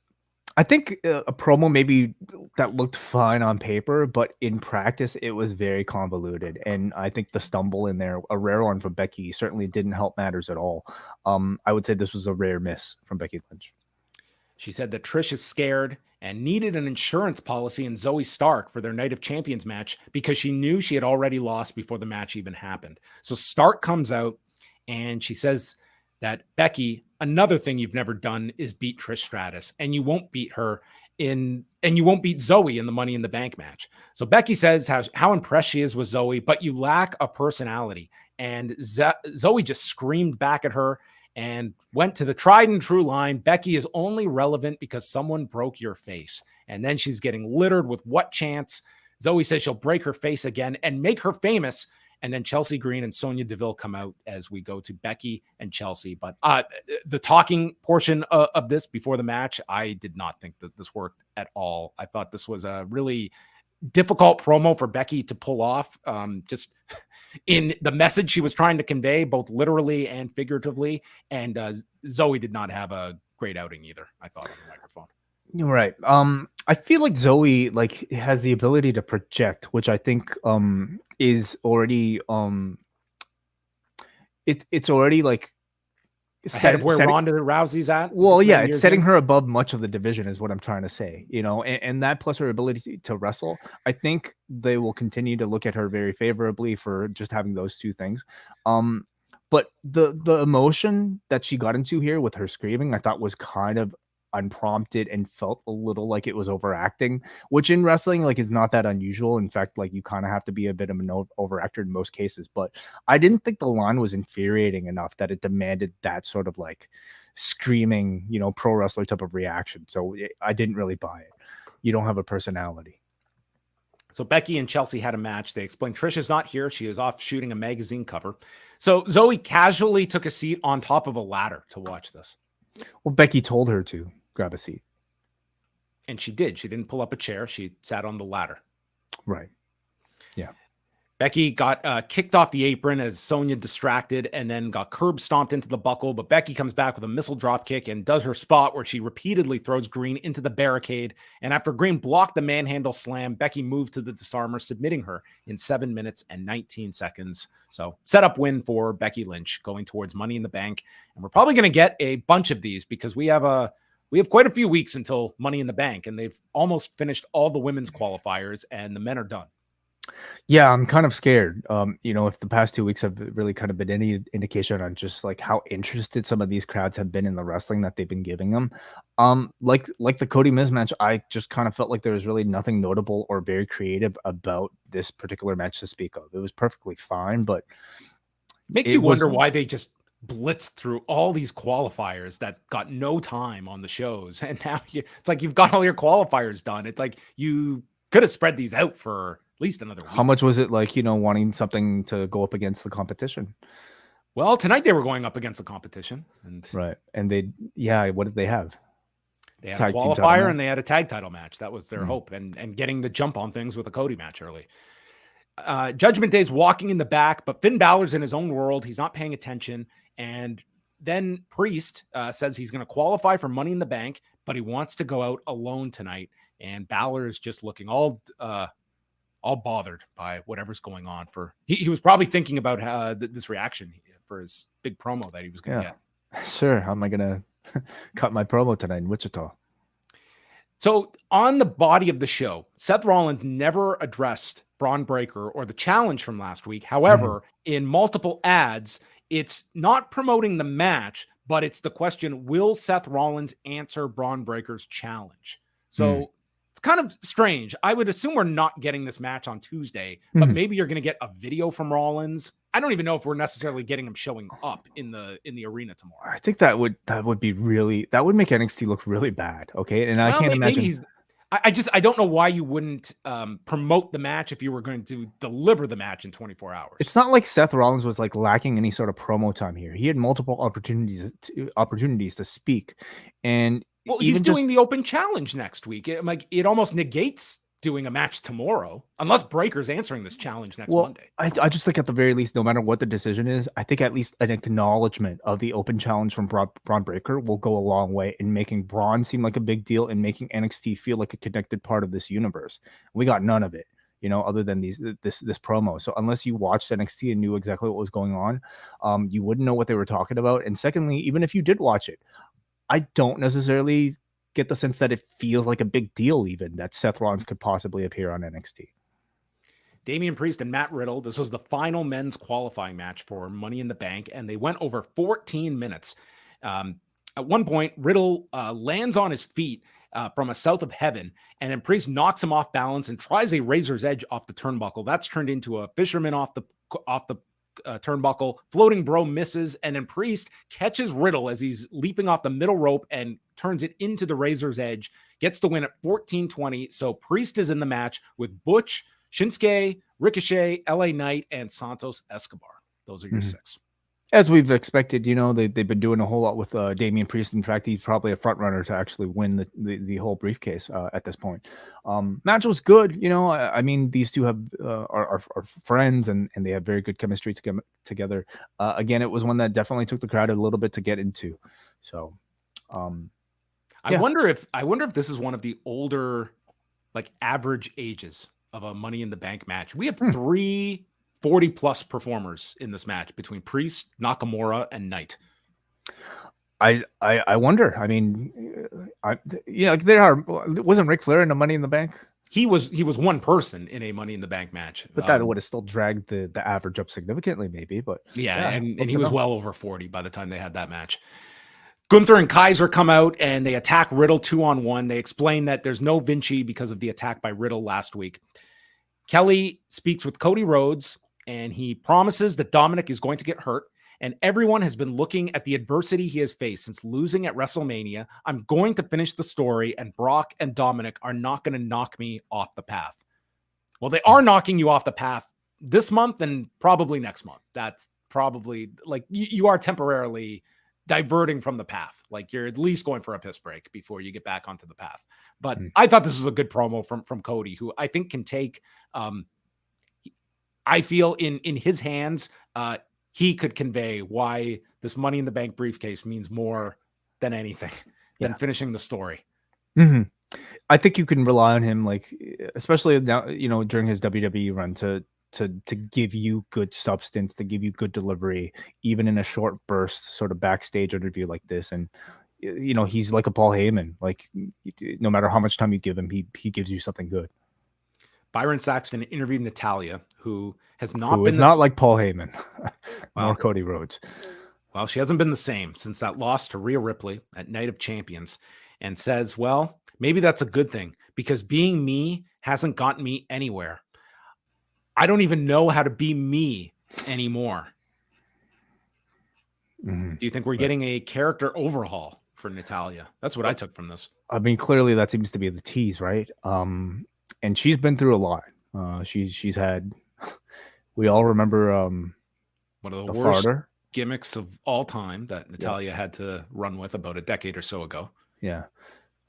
I think, a promo maybe that looked fine on paper, but in practice, it was very convoluted. And I think the stumble in there, a rare one from Becky, certainly didn't help matters at all. I would say this was a rare miss from Becky Lynch. She said that Trish is scared and needed an insurance policy in Zoey Stark for their Night of Champions match because she knew she had already lost before the match even happened. So Stark comes out and she says that Becky, another thing you've never done is beat Trish Stratus, and you won't beat her and you won't beat Zoey in the Money in the Bank match. So Becky says how impressed she is with Zoey, but you lack a personality. And Zoey just screamed back at her and went to the tried and true line. Becky is only relevant because someone broke your face. And then she's getting littered with what chance. Zoey says she'll break her face again and make her famous. And then Chelsea Green and Sonya Deville come out as we go to Becky and Chelsea. But the talking portion of this before the match, I did not think that this worked at all. I thought this was a really difficult promo for Becky to pull off, just in the message she was trying to convey, both literally and figuratively. And Zoey did not have a great outing either, I thought, on the microphone. You're right. I feel like Zoey has the ability to project, which I think is already it's already ahead of where Ronda Rousey's at. Well, yeah, it's setting her above much of the division is what I'm trying to say, and that plus her ability to wrestle, I think they will continue to look at her very favorably for just having those two things. But the emotion that she got into here with her screaming, I thought was kind of unprompted and felt a little like it was overacting, which in wrestling is not that unusual. In fact, you kind of have to be a bit of an overactor in most cases, but I didn't think the line was infuriating enough that it demanded that sort of screaming, pro wrestler type of reaction. So I didn't really buy it. You don't have a personality. So Becky and Chelsea had a match. They explained Trish is not here. She is off shooting a magazine cover. So Zoey casually took a seat on top of a ladder to watch this. Well, Becky told her to grab a seat. And she did. She didn't pull up a chair. She sat on the ladder. Right. Yeah. Becky got kicked off the apron as Sonya distracted and then got curb stomped into the buckle. But Becky comes back with a missile drop kick and does her spot where she repeatedly throws Green into the barricade. And after Green blocked the manhandle slam, Becky moved to the disarmer, submitting her in 7 minutes and 19 seconds. So setup win for Becky Lynch going towards Money in the Bank. And we're probably going to get a bunch of these because we have quite a few weeks until Money in the Bank, and they've almost finished all the women's qualifiers and the men are done. Yeah, I'm kind of scared. If the past 2 weeks have really kind of been any indication on just how interested some of these crowds have been in the wrestling that they've been giving them. Like the Cody Miz match, I just kind of felt like there was really nothing notable or very creative about this particular match to speak of. It was perfectly fine, but makes you wonder why they just blitzed through all these qualifiers that got no time on the shows. And now it's like you've got all your qualifiers done. It's like you could have spread these out for at least another week. How much was it wanting something to go up against the competition? Well, tonight they were going up against the competition. Right. And what did they have? They had a qualifier and they had a tag title match. That was their hope and getting the jump on things with a Cody match early. Judgment Day's walking in the back, but Finn Balor's in his own world. He's not paying attention. And then Priest says he's going to qualify for Money in the Bank, but he wants to go out alone tonight. And Balor is just looking all bothered by whatever's going on. He was probably thinking about this reaction for his big promo that he was going to get. Sure. How am I going to cut my promo tonight in Wichita? So on the body of the show, Seth Rollins never addressed Braun Breaker or the challenge from last week. However, in multiple ads, it's not promoting the match, but it's the question, will Seth Rollins answer Braun Breaker's challenge? So it's kind of strange. I would assume we're not getting this match on Tuesday, but maybe you're going to get a video from Rollins. I don't even know if we're necessarily getting him showing up in the arena tomorrow. I think that would be that would make NXT look really bad. Okay. And I can't imagine. I don't know why you wouldn't promote the match if you were going to deliver the match in 24 hours. It's not like Seth Rollins was lacking any sort of promo time here. He had multiple opportunities to speak. And he's doing the open challenge next week. It almost negates doing a match tomorrow, unless Breaker's answering this challenge next Monday. I just think at the very least, no matter what the decision is, I think at least an acknowledgement of the open challenge from Braun Breaker will go a long way in making Braun seem like a big deal and making NXT feel like a connected part of this universe. We got none of it, other than this promo. So unless you watched NXT and knew exactly what was going on, you wouldn't know what they were talking about. And secondly, even if you did watch it, I don't necessarily get the sense that it feels like a big deal even that Seth Rollins could possibly appear on NXT. Damian Priest and Matt Riddle. This was the final men's qualifying match for Money in the Bank, and they went over 14 minutes. At one point, Riddle lands on his feet from a south of heaven, and then Priest knocks him off balance and tries a razor's edge off the turnbuckle. That's turned into a fisherman off the turnbuckle. Floating bro misses, and then Priest catches Riddle as he's leaping off the middle rope and turns it into the razor's edge. Gets the win at 14-20. So Priest is in the match with Butch, Shinsuke, Ricochet, LA Knight, and Santos Escobar. Those are your six. As we've expected, they've been doing a whole lot with Damian Priest. In fact, he's probably a front runner to actually win the whole briefcase at this point. Match was good. I mean, these two are friends and they have very good chemistry together. Again, it was one that definitely took the crowd a little bit to get into. So, I wonder if this is one of the older, average ages of a Money in the Bank match. We have 3 40-plus performers in this match between Priest, Nakamura, and Knight. I wonder. I mean, like there are. Wasn't Ric Flair in the Money in the Bank? He was one person in a Money in the Bank match, but that would have still dragged the average up significantly, maybe. But and he was well over 40 by the time they had that match. Gunther and Kaiser come out and they attack Riddle 2-on-1. They explain that there's no Vinci because of the attack by Riddle last week. Kelly speaks with Cody Rhodes and he promises that Dominic is going to get hurt. And everyone has been looking at the adversity he has faced since losing at WrestleMania. I'm going to finish the story, and Brock and Dominic are not going to knock me off the path. Well, they are knocking you off the path this month and probably next month. That's probably like you are temporarily diverting from the path. Like you're at least going for a piss break before you get back onto the path. But I thought this was a good promo from Cody, who I think can take, I feel in his hands, he could convey why this Money in the Bank briefcase means more than anything than finishing the story. Mm-hmm. I think you can rely on him, like, especially now, during his WWE run to give you good substance, to give you good delivery, even in a short burst sort of backstage interview like this. And, he's like a Paul Heyman, like no matter how much time you give him, he gives you something good. Byron Saxton interviewed Natalya, who has not not like Paul Heyman nor Cody Rhodes. Well, she hasn't been the same since that loss to Rhea Ripley at Night of Champions, and says, well, maybe that's a good thing because being me hasn't gotten me anywhere. I don't even know how to be me anymore. Mm-hmm. Do you think we're getting a character overhaul for Natalya? That's what I took from this. I mean, clearly that seems to be the tease, right? And she's been through a lot. She's had, we all remember one of the worst gimmicks of all time that Natalya had to run with about a decade or so ago. Yeah.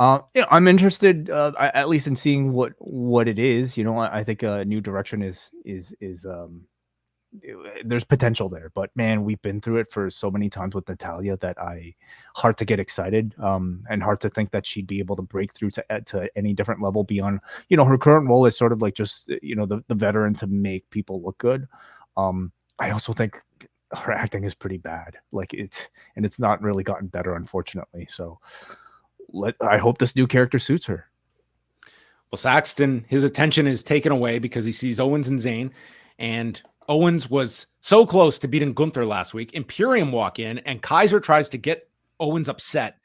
I'm interested, at least in seeing what it is. I think a new direction is there's potential there, but man, we've been through it for so many times with Natalya that hard to get excited, and hard to think that she'd be able to break through to any different level beyond, her current role is sort of like just, the veteran to make people look good. I also think her acting is pretty bad. Like it's not really gotten better, unfortunately. So I hope this new character suits her. Well, Saxton, his attention is taken away because he sees Owens and Zayn, and Owens was so close to beating Gunther last week. Imperium walk in, and Kaiser tries to get Owens upset.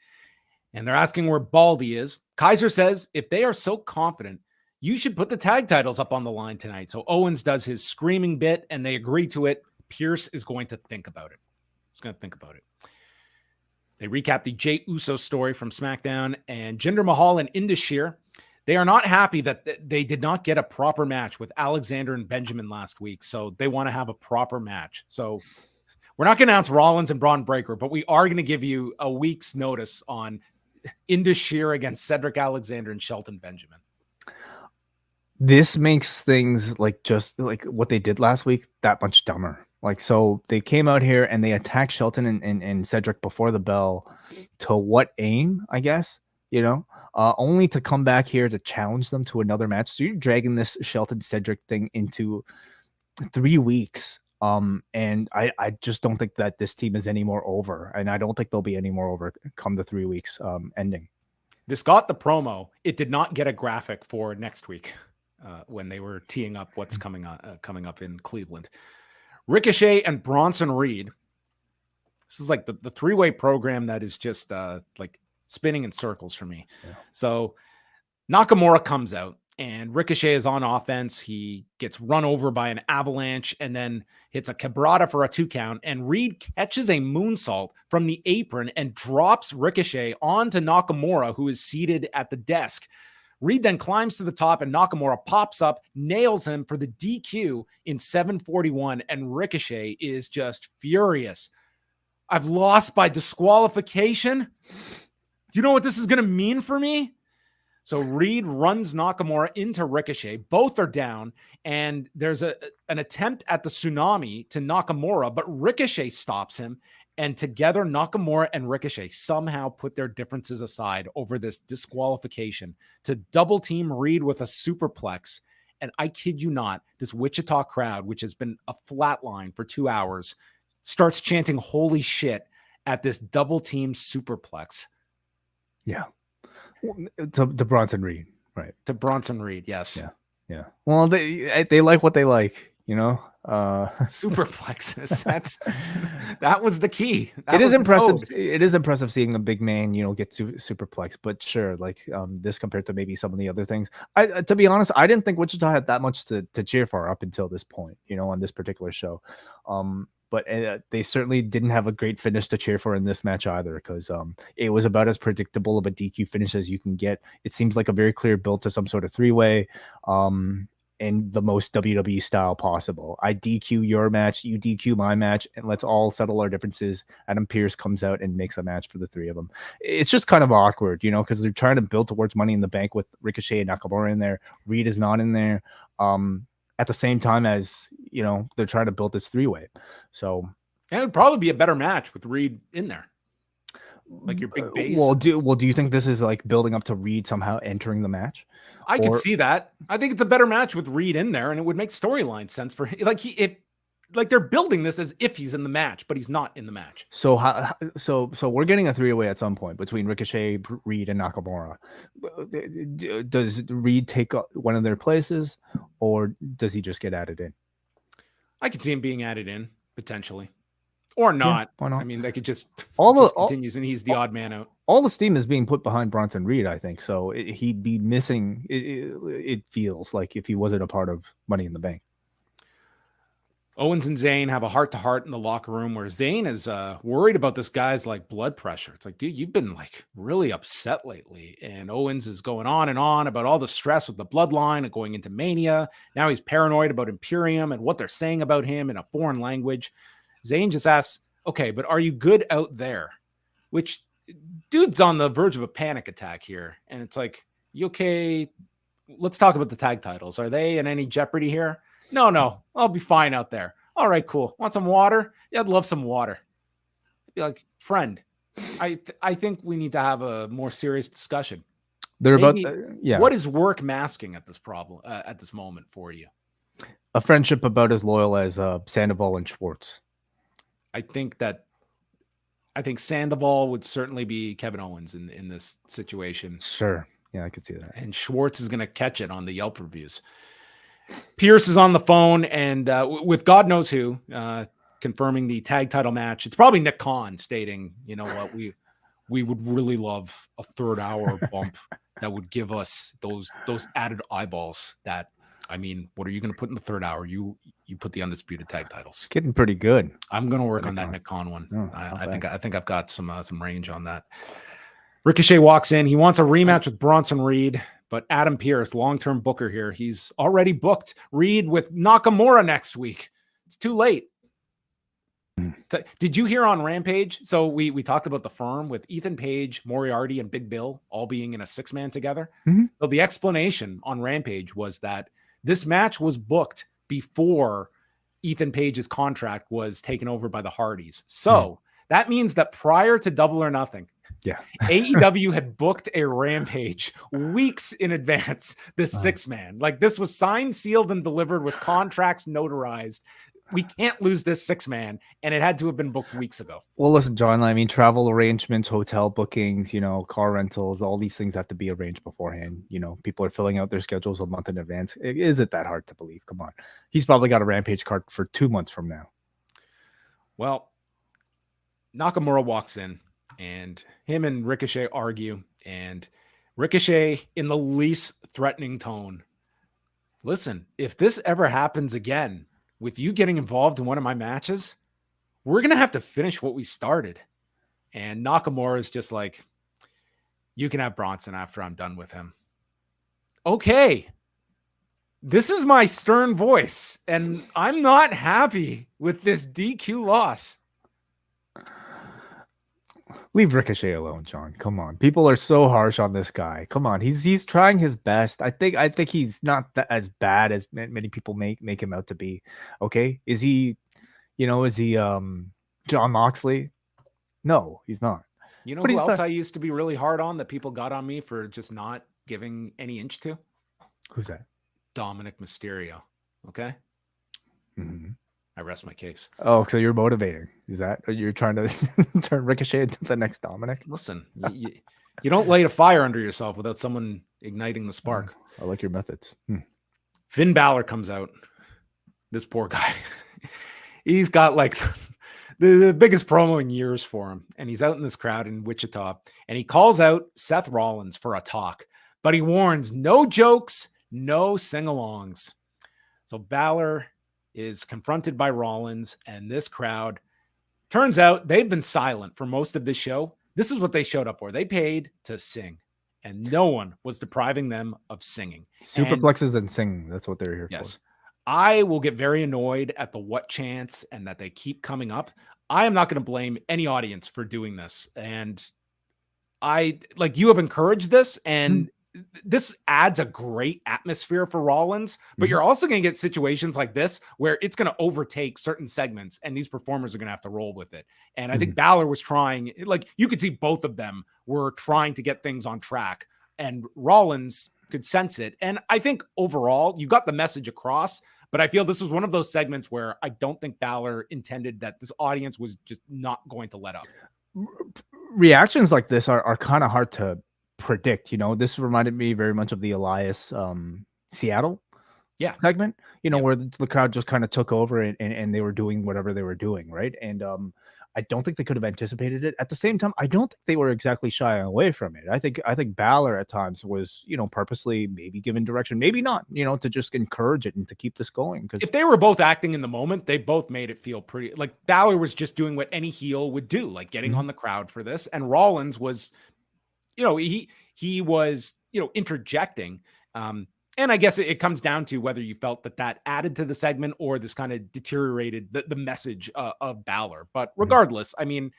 And they're asking where Baldy is. Kaiser says, if they are so confident, you should put the tag titles up on the line tonight. So Owens does his screaming bit, and they agree to it. Pierce is going to think about it. He's going to think about it. They recap the Jey Uso story from SmackDown, and Jinder Mahal and Indus Sher. They are not happy that they did not get a proper match with Alexander and Benjamin last week, so they want to have a proper match. So we're not going to announce Rollins and Braun Breaker, but we are going to give you a week's notice on Indus Sher against Cedric Alexander and Shelton Benjamin. This makes things like just like what they did last week that much dumber. Like, so they came out here and they attacked Shelton and Cedric before the bell. To what aim, I guess, only to come back here to challenge them to another match. So you're dragging this Shelton Cedric thing into 3 weeks. And I just don't think that this team is any more over. And I don't think they'll be any more over come the 3 weeks ending. This got the promo. It did not get a graphic for next week when they were teeing up what's coming up in Cleveland. Ricochet and Bronson Reed. This is like the three-way program that is just like spinning in circles for me. Yeah. So Nakamura comes out and Ricochet is on offense. He gets run over by an avalanche and then hits a cabrata for a 2 count. And Reed catches a moonsault from the apron and drops Ricochet onto Nakamura, who is seated at the desk. Reed then climbs to the top and Nakamura pops up, nails him for the DQ in 7:41, and Ricochet is just furious. I've lost by disqualification. Do you know what this is going to mean for me? So Reed runs Nakamura into Ricochet. Both are down, and there's an attempt at the tsunami to Nakamura, but Ricochet stops him. And together, Nakamura and Ricochet somehow put their differences aside over this disqualification to double team Reed with a superplex. And I kid you not, this Wichita crowd, which has been a flat line for 2 hours, starts chanting, "Holy shit." at this double team superplex. Yeah. To Bronson Reed, right? To Bronson Reed, yes. Yeah. Well, they like what they like, Superplexes. That was the key. It is impressive. It is impressive seeing a big man, get to superplex. But sure, like this compared to maybe some of the other things. To be honest, I didn't think Wichita had that much to cheer for up until this point, on this particular show. But they certainly didn't have a great finish to cheer for in this match either, because it was about as predictable of a DQ finish as you can get. It seems like a very clear build to some sort of three-way in the most WWE style possible. I DQ your match, you DQ my match, and let's all settle our differences. Adam Pearce comes out and makes a match for the three of them. It's just kind of awkward, because they're trying to build towards Money in the Bank with Ricochet and Nakamura in there. Reed is not in there. At the same time as, they're trying to build this three-way. So it would probably be a better match with Reed in there. Like your big base. Well, do you think this is like building up to Reed somehow entering the match? I could see that. I think it's a better match with Reed in there, and it would make storyline sense for him. Like they're building this as if he's in the match, but he's not in the match. So so we're getting a three-way at some point between Ricochet, Reed, and Nakamura. Does Reed take one of their places, or does he just get added in? I could see him being added in potentially, or not. Yeah, why not? I mean, they could just continues, and he's the odd man out. All the steam is being put behind Bronson Reed, I think. So he'd be missing. It feels like if he wasn't a part of Money in the Bank. Owens and Zayn have a heart-to-heart in the locker room where Zayn is worried about this guy's like blood pressure. It's like, dude, you've been like really upset lately. And Owens is going on and on about all the stress with the bloodline and going into Mania. Now he's paranoid about Imperium and what they're saying about him in a foreign language. Zayn just asks, okay, but are you good out there? Which dude's on the verge of a panic attack here. And it's like, you okay? Let's talk about the tag titles. Are they in any jeopardy here? No, I'll be fine out there. All right, cool. Want some water? Yeah, I'd love some water. Be like, friend, I think we need to have a more serious discussion. What is work masking at this problem at this moment for you? A friendship about as loyal as Sandoval and Schwartz. I think Sandoval would certainly be Kevin Owens in this situation. Sure. Yeah, I could see that. And Schwartz is going to catch it on the Yelp reviews. Pierce is on the phone and with God knows who, confirming the tag title match. It's probably Nick Khan stating, you know what, we would really love a third hour bump that would give us those added eyeballs that, I mean, what are you going to put in the third hour? You put the undisputed tag titles. It's getting pretty good. I'm going to work on that Nick Khan one. Oh, I think I've got some range on that. Ricochet walks in. He wants a rematch with Bronson Reed. But Adam Pearce, long-term booker here, he's already booked Reed with Nakamura next week. It's too late. Did you hear on Rampage? So we talked about the firm with Ethan Page, Moriarty, and Big Bill all being in a six-man together. Mm-hmm. So the explanation on Rampage was that this match was booked before Ethan Page's contract was taken over by the Hardys. So that means that prior to Double or Nothing, AEW had booked a Rampage weeks in advance, this six-man. Like, this was signed, sealed, and delivered with contracts notarized. We can't lose this six-man, and it had to have been booked weeks ago. Well, listen, John, I mean, travel arrangements, hotel bookings, car rentals, all these things have to be arranged beforehand. People are filling out their schedules a month in advance. Is it that hard to believe? Come on. He's probably got a Rampage card for 2 months from now. Well, Nakamura walks in. And him and Ricochet argue, and Ricochet in the least threatening tone. Listen, if this ever happens again with you getting involved in one of my matches, we're going to have to finish what we started. And Nakamura is just like, you can have Bronson after I'm done with him. Okay. This is my stern voice, and I'm not happy with this DQ loss. Leave Ricochet alone, John. Come on. People are so harsh on this guy. Come on. He's trying his best. I think he's not as bad as many people make him out to be. Okay? Is he John Moxley? No, he's not. You know who else I used to be really hard on that people got on me for just not giving any inch to? Who's that? Dominic Mysterio. Okay? Mm-hmm. I rest my case. Oh, so you're motivating. Is that you're trying to turn Ricochet into the next Dominic? Listen, you don't light a fire under yourself without someone igniting the spark. I like your methods. Finn Balor comes out. This poor guy. He's got like the biggest promo in years for him. And he's out in this crowd in Wichita. And he calls out Seth Rollins for a talk. But he warns no jokes, no sing-alongs. So Balor is confronted by Rollins, and this crowd, turns out they've been silent for most of this show. This is what they showed up for. They paid to sing, and no one was depriving them of singing. Superplexes and singing. That's what they're here yes, for. I will get very annoyed at the what chants and that they keep coming up. I am not going to blame any audience for doing this. And you have encouraged this, and this adds a great atmosphere for Rollins, but you're also going to get situations like this where it's going to overtake certain segments and these performers are going to have to roll with it. And I think Balor was trying, you could see both of them were trying to get things on track, and Rollins could sense it. And I think overall you got the message across, but I feel this was one of those segments where I don't think Balor intended that this audience was just not going to let up. Reactions like this are kind of hard to predict. This reminded me very much of the Elias Seattle segment, where the crowd just kind of took over and they were doing whatever they were doing, right? And I don't think they could have anticipated it. At the same time, I don't think they were exactly shying away from it. I think Balor at times was, purposely maybe given direction, maybe not, to just encourage it and to keep this going. Because if they were both acting in the moment, they both made it feel pretty, like Balor was just doing what any heel would do, like getting on the crowd for this. And Rollins was, he was, interjecting. And I guess it comes down to whether you felt that added to the segment or this kind of deteriorated the message of Balor. But regardless, I mean,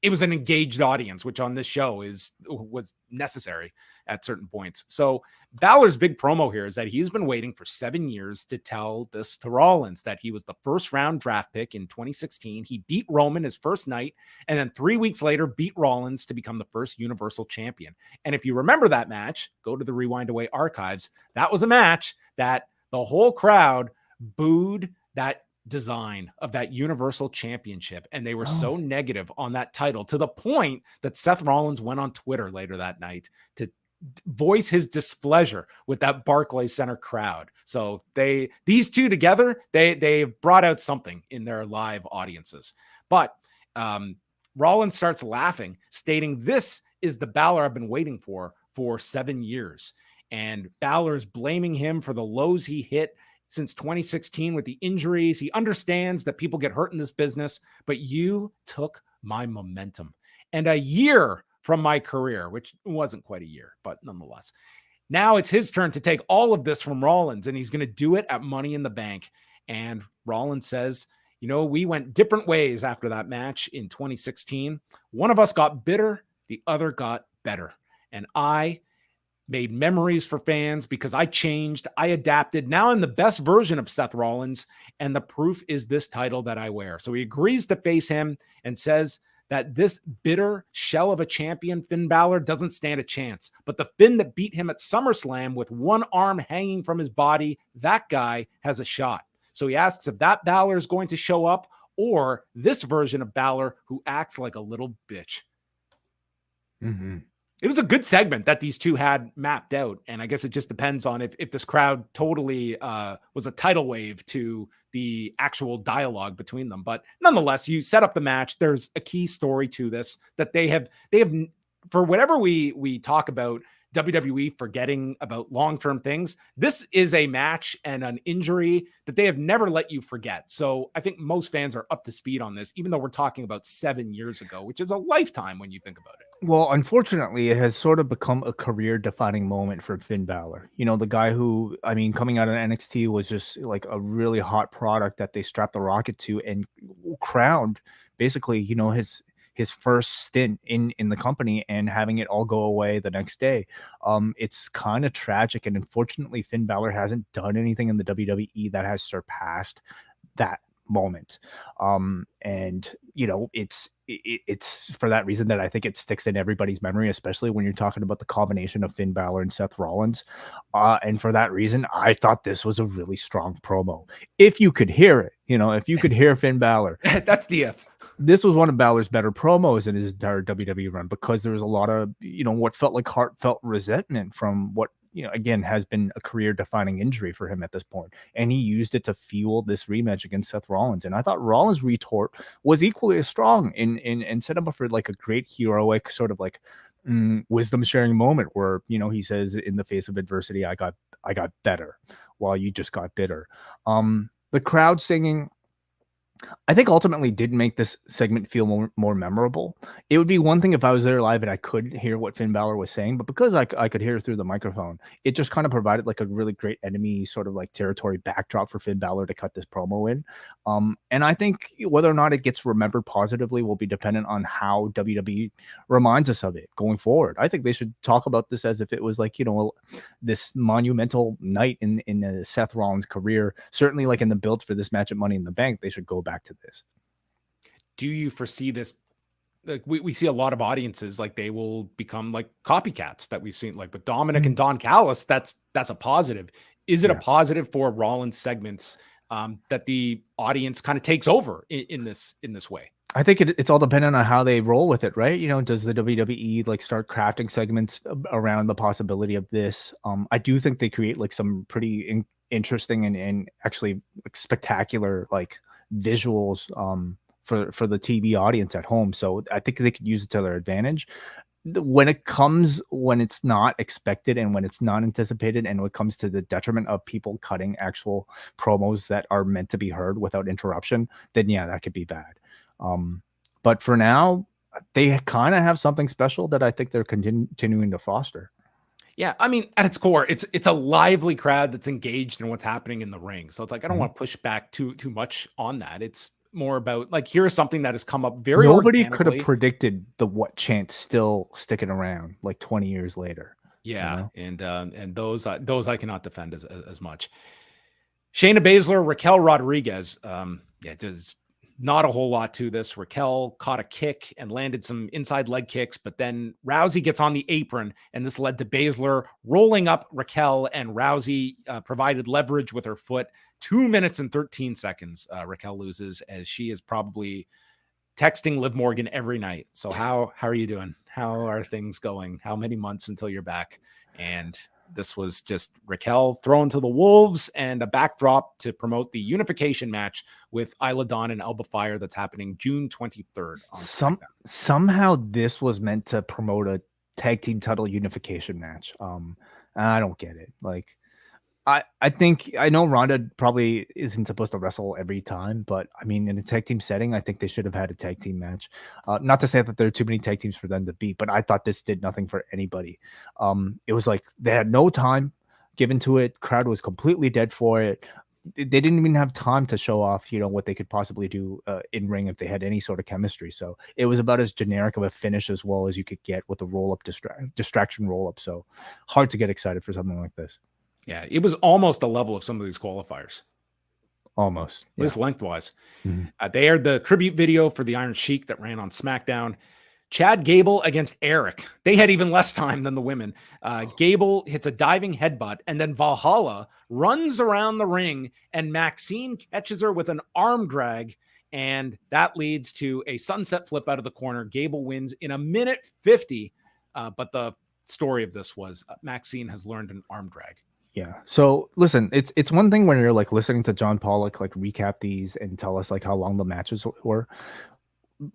it was an engaged audience, which on this show was necessary at certain points. So Balor's big promo here is that he's been waiting for 7 years to tell this to Rollins, that he was the first round draft pick in 2016. He beat Roman his first night, and then 3 weeks later beat Rollins to become the first Universal Champion. And if you remember that match, go to the Rewind Away archives. That was a match that the whole crowd booed that design of that Universal Championship, and they were so negative on that title to the point that Seth Rollins went on Twitter later that night to voice his displeasure with that Barclays Center crowd. So these two together, they brought out something in their live audiences. But Rollins starts laughing, stating, "This is the Balor I've been waiting for 7 years." And Balor's blaming him for the lows he hit since 2016 with the injuries. He understands that people get hurt in this business, but you took my momentum and a year from my career, which wasn't quite a year, but nonetheless. Now it's his turn to take all of this from Rollins, and he's going to do it at Money in the Bank. And Rollins says, we went different ways after that match in 2016. One of us got bitter, the other got better. And I made memories for fans because I changed, I adapted. Now I'm the best version of Seth Rollins, and the proof is this title that I wear. So he agrees to face him and says that this bitter shell of a champion, Finn Balor, doesn't stand a chance. But the Finn that beat him at SummerSlam with one arm hanging from his body, that guy has a shot. So he asks if that Balor is going to show up or this version of Balor who acts like a little bitch. It was a good segment that these two had mapped out. And I guess it just depends on if this crowd totally was a tidal wave to the actual dialogue between them. But nonetheless, you set up the match. There's a key story to this that they have, for whatever we talk about WWE forgetting about long-term things, this is a match and an injury that they have never let you forget. So I think most fans are up to speed on this, even though we're talking about 7 years ago, which is a lifetime when you think about it. Well, unfortunately, it has sort of become a career-defining moment for Finn Balor. The guy who, coming out of NXT was just like a really hot product that they strapped the rocket to and crowned basically, his first stint in the company and having it all go away the next day. It's kind of tragic. And unfortunately, Finn Balor hasn't done anything in the WWE that has surpassed that moment. And you know, it's for that reason that I think it sticks in everybody's memory, especially when you're talking about the combination of Finn Balor and Seth Rollins. And for that reason, I thought this was a really strong promo. If you could hear it, you know, if you could hear Finn Balor, that's the if. This was one of Balor's better promos in his entire WWE run, because there was a lot of, you know, what felt like heartfelt resentment from what, you know, again, has been a career defining injury for him at this point. And he used it to fuel this rematch against Seth Rollins. And I thought Rollins' retort was equally as strong and set him up for like a great heroic sort of like wisdom sharing moment where, you know, he says, in the face of adversity, I got better while you just got bitter. The crowd singing, I think, ultimately did make this segment feel more memorable. It would be one thing if I was there live and I couldn't hear what Finn Balor was saying, but because I could hear through the microphone, it just kind of provided like a really great enemy sort of like territory backdrop for Finn Balor to cut this promo in. And I think whether or not it gets remembered positively will be dependent on how WWE reminds us of it going forward. I think they should talk about this as if it was like, you know, this monumental night in Seth Rollins' career. Certainly, like in the build for this match at Money in the Bank, they should go back to this. Do you foresee this? Like we see a lot of audiences, like they will become like copycats that we've seen, like with Dominic and Don Callis. That's a positive. Is it a positive for Rollins segments that the audience kind of takes over in this way? I think it's all dependent on how they roll with it, right? You know, does the WWE like start crafting segments around the possibility of this? I do think they create like some pretty interesting and actually like spectacular like visuals for the TV audience at home. So I think they could use it to their advantage. When it's not expected and when it's not anticipated, and when it comes to the detriment of people cutting actual promos that are meant to be heard without interruption, then yeah, that could be bad. But for now, they kind of have something special that I think they're continuing to foster. Yeah, I mean, at its core, it's a lively crowd that's engaged in what's happening in the ring. So it's like I don't want to push back too much on that. It's more about like, here's something that has come up very nobody could have predicted the what chant still sticking around like 20 years later. Yeah, you know? and those I cannot defend as much. Shayna Baszler, Raquel Rodriguez. Just not a whole lot to this. Raquel caught a kick and landed some inside leg kicks, but then Rousey gets on the apron, and this led to Baszler rolling up Raquel, and Rousey provided leverage with her foot. 2 minutes and 13 seconds. Raquel loses, as she is probably texting Liv Morgan every night. So how are you doing? How are things going? How many months until you're back? And this was just Raquel thrown to the wolves and a backdrop to promote the unification match with Isla Dawn and Alba Fire that's happening June 23rd. Somehow this was meant to promote a tag team title unification match. I don't get it. Like, I think I know Ronda probably isn't supposed to wrestle every time, but I mean, in a tag team setting, I think they should have had a tag team match. Not to say that there are too many tag teams for them to beat, but I thought this did nothing for anybody. It was like they had no time given to it. Crowd was completely dead for it. They didn't even have time to show off, you know, what they could possibly do in ring if they had any sort of chemistry. So it was about as generic of a finish as well as you could get with a roll-up distraction roll-up. So hard to get excited for something like this. Yeah, it was almost the level of some of these qualifiers. Almost. At least lengthwise. They aired the tribute video for the Iron Sheik that ran on SmackDown. Chad Gable against Erik. They had even less time than the women. Gable hits a diving headbutt, and then Valhalla runs around the ring, and Maxine catches her with an arm drag, and that leads to a sunset flip out of the corner. Gable wins in 1:50, but the story of this was Maxine has learned an arm drag. Yeah. So listen, it's one thing when you're like listening to John Pollock like recap these and tell us like how long the matches were.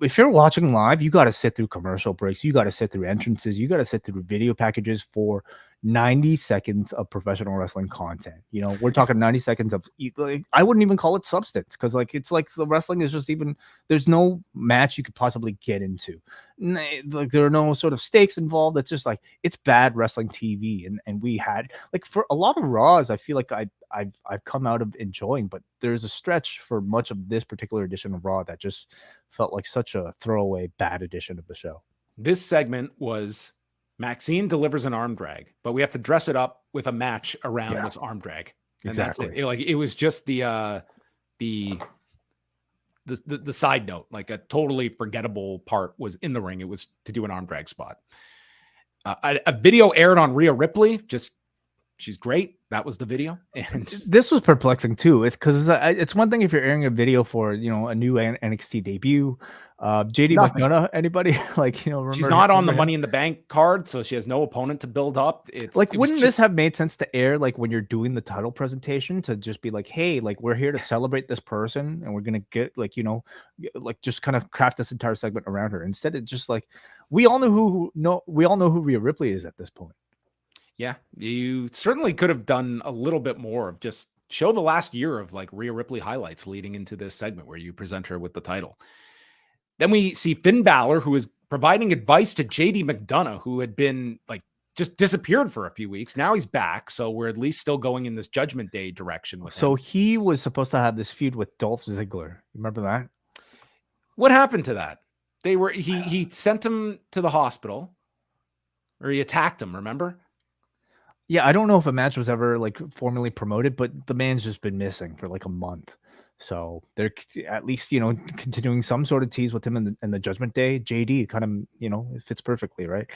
If you're watching live, you got to sit through commercial breaks. You got to sit through entrances. You got to sit through video packages for 90 seconds of professional wrestling content. You know, we're talking 90 seconds of, like, I wouldn't even call it substance, because like it's like the wrestling is just even, there's no match you could possibly get into. Like there are no sort of stakes involved. It's just like, it's bad wrestling TV. And we had like for a lot of Raws, I feel like I've come out of enjoying, but there's a stretch for much of this particular edition of Raw that just felt like such a throwaway bad edition of the show. This segment was Maxine delivers an arm drag, but we have to dress it up with a match around this arm drag. And exactly. that's it. It was just the the side note, like a totally forgettable part was in the ring. It was to do an arm drag spot. A video aired on Rhea Ripley. She's great. That was the video. And this was perplexing too. It's because it's one thing if you're airing a video for, you know, a new NXT debut. JD McDonough, anybody like, you know, remember, she's not on the Money in the Bank card, so she has no opponent to build up. Wouldn't this have made sense to air like when you're doing the title presentation to just be like, hey, like we're here to celebrate this person and we're gonna get like, you know, like just kind of craft this entire segment around her. Instead, it's just like we all know who Rhea Ripley is at this point. Yeah, you certainly could have done a little bit more of just show the last year of like Rhea Ripley highlights leading into this segment where you present her with the title. Then we see Finn Balor, who is providing advice to JD McDonough, who had been like just disappeared for a few weeks. Now he's back. So we're at least still going in this Judgment Day direction with him. So he was supposed to have this feud with Dolph Ziggler. Remember that? What happened to that? He sent him to the hospital, or he attacked him, remember? Yeah, I don't know if a match was ever like formally promoted, but the man's just been missing for like a month. So they're at least, you know, continuing some sort of tease with him in the Judgment Day. JD kind of, you know, it fits perfectly, right?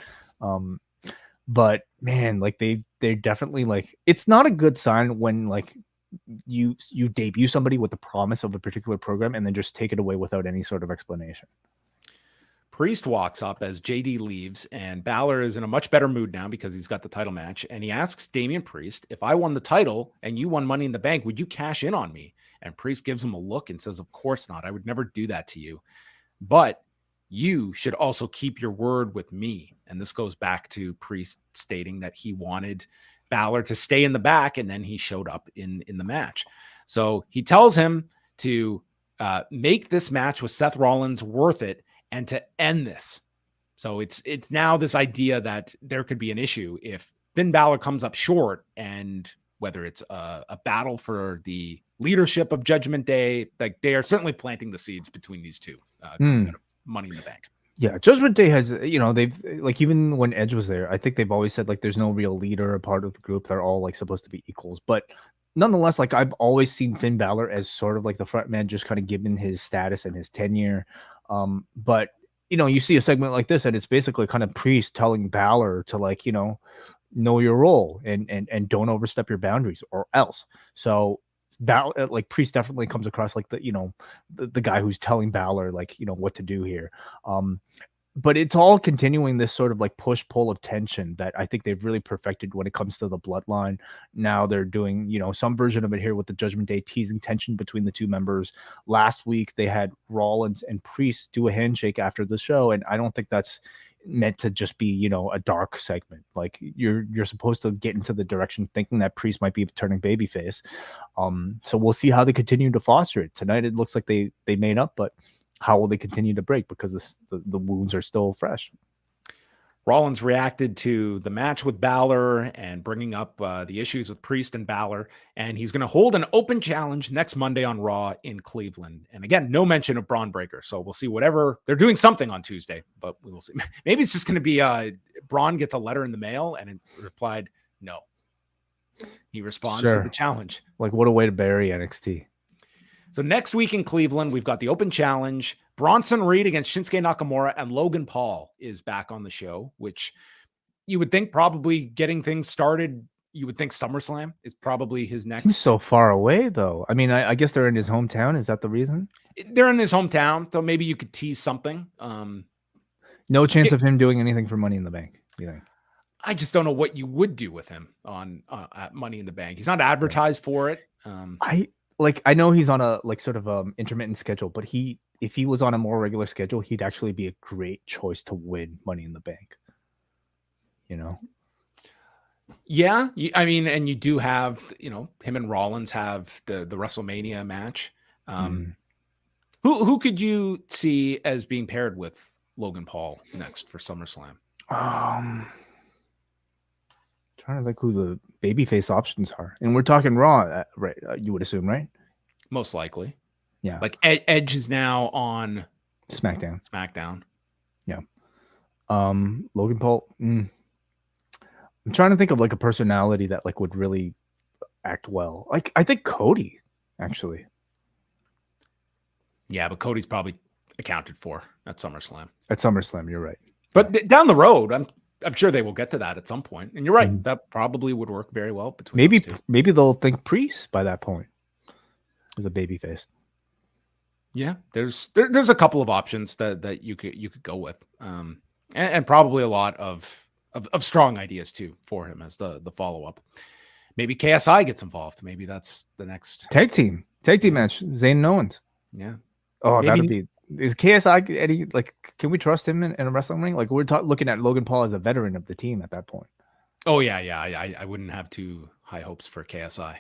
But man, like they definitely like, it's not a good sign when like you debut somebody with the promise of a particular program and then just take it away without any sort of explanation. Priest walks up as JD leaves, and Balor is in a much better mood now because he's got the title match. And he asks Damian Priest, if I won the title and you won Money in the Bank, would you cash in on me? And Priest gives him a look and says, of course not. I would never do that to you. But you should also keep your word with me. And this goes back to Priest stating that he wanted Balor to stay in the back, and then he showed up in the match. So he tells him to make this match with Seth Rollins worth it, and to end this. So it's now this idea that there could be an issue if Finn Balor comes up short, and whether it's a battle for the leadership of Judgment Day, like they are certainly planting the seeds between these two coming out of Money in the Bank. Yeah, Judgment Day has, you know, they've like, even when Edge was there, I think they've always said like there's no real leader or part of the group. They're all like supposed to be equals. But nonetheless, like I've always seen Finn Balor as sort of like the front man, just kind of given his status and his tenure. But you know, you see a segment like this, and it's basically kind of Priest telling Balor to like, you know your role and don't overstep your boundaries or else. So Balor, like Priest definitely comes across like the, you know, the guy who's telling Balor like, you know, what to do here. But it's all continuing this sort of like push-pull of tension that I think they've really perfected when it comes to the bloodline. Now they're doing, you know, some version of it here with the Judgment Day, teasing tension between the two members. Last week, they had Rollins and Priest do a handshake after the show, and I don't think that's meant to just be, you know, a dark segment. Like you're supposed to get into the direction thinking that Priest might be turning babyface. So we'll see how they continue to foster it. Tonight, it looks like they made up, but how will they continue to break because the wounds are still fresh? Rollins reacted to the match with Balor and bringing up the issues with Priest and Balor, and he's going to hold an open challenge next Monday on Raw in Cleveland. And again, no mention of Braun Breaker, so we'll see. Whatever they're doing, something on Tuesday, but we will see. Maybe it's just going to be Braun gets a letter in the mail and it replied no. He responds to the challenge. Like, what a way to bury NXT. So next week in Cleveland, we've got the open challenge. Bronson Reed against Shinsuke Nakamura, and Logan Paul is back on the show, which you would think probably getting things started. You would think SummerSlam is probably his next. He's so far away, though. I mean, I guess they're in his hometown. Is that the reason? They're in his hometown, so maybe you could tease something. No chance of him doing anything for Money in the Bank, you think? I just don't know what you would do with him on at Money in the Bank. He's not advertised for it. I know he's on a like sort of intermittent schedule, but if he was on a more regular schedule, he'd actually be a great choice to win Money in the Bank. You know? Yeah, I mean, and you do have, you know, him and Rollins have the WrestleMania match. Who could you see as being paired with Logan Paul next for SummerSlam? Trying to think who the babyface options are, and we're talking Raw, right? You would assume, right? Most likely, yeah. Like Edge is now on SmackDown. Yeah. Logan Paul. I'm trying to think of like a personality that like would really act well. Like I think Cody, actually. Yeah, but Cody's probably accounted for at SummerSlam. At SummerSlam, you're right. But down the road, I'm sure they will get to that at some point. And you're right, Mhm. that probably would work very well between those two. Maybe they'll think Priest by that point as a babyface. Yeah, there's a couple of options that you could go with, and probably a lot of strong ideas too for him as the follow up. Maybe KSI gets involved. Maybe that's the next Tag team match. Zayn and Owens. Yeah. Oh, Maybe, that'd be. Is KSI any like? Can we trust him in a wrestling ring? Like we're looking at Logan Paul as a veteran of the team at that point. Oh yeah. I wouldn't have too high hopes for KSI.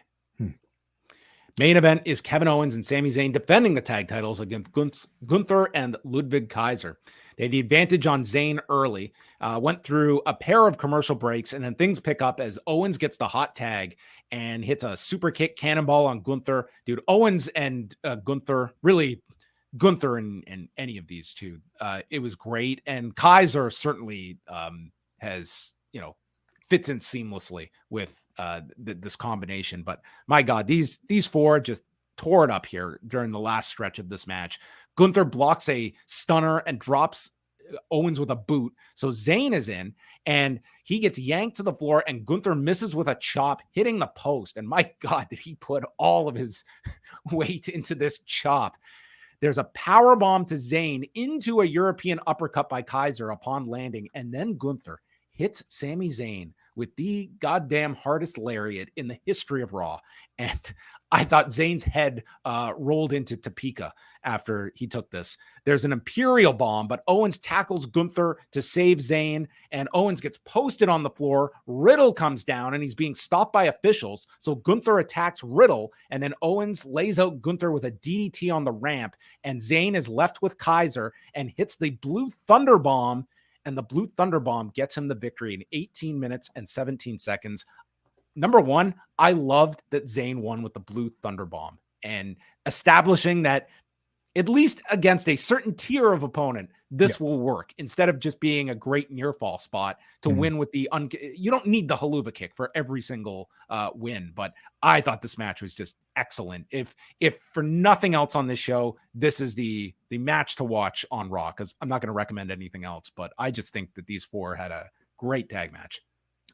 Main event is Kevin Owens and Sami Zayn defending the tag titles against Gunther and Ludwig Kaiser. They had the advantage on Zayn early, went through a pair of commercial breaks, and then things pick up as Owens gets the hot tag and hits a super kick cannonball on Gunther. Dude, Owens and Gunther, really Gunther and any of these two, it was great. And Kaiser certainly has, fits in seamlessly with this combination. But my God, these four just tore it up here during the last stretch of this match. Gunther blocks a stunner and drops Owens with a boot. So Zayn is in and he gets yanked to the floor and Gunther misses with a chop hitting the post. And my God, did he put all of his weight into this chop. There's a power bomb to Zayn into a European uppercut by Kaiser upon landing. And then Gunther hits Sami Zayn with the goddamn hardest lariat in the history of Raw. And I thought Zayn's head rolled into Topeka after he took this. There's an Imperial bomb, but Owens tackles Gunther to save Zayn, and Owens gets posted on the floor. Riddle comes down, and he's being stopped by officials. So Gunther attacks Riddle, and then Owens lays out Gunther with a DDT on the ramp, and Zayn is left with Kaiser and hits the Blue Thunder Bomb, and the Blue Thunder Bomb gets him the victory in 18 minutes and 17 seconds. Number one, I loved that Zayn won with the Blue Thunder Bomb and establishing that at least against a certain tier of opponent, this will work instead of just being a great near fall spot to win with the you don't need the haluva kick for every single win. But I thought this match was just excellent. If for nothing else on this show, this is the match to watch on Raw, because I'm not going to recommend anything else, but I just think that these four had a great tag match.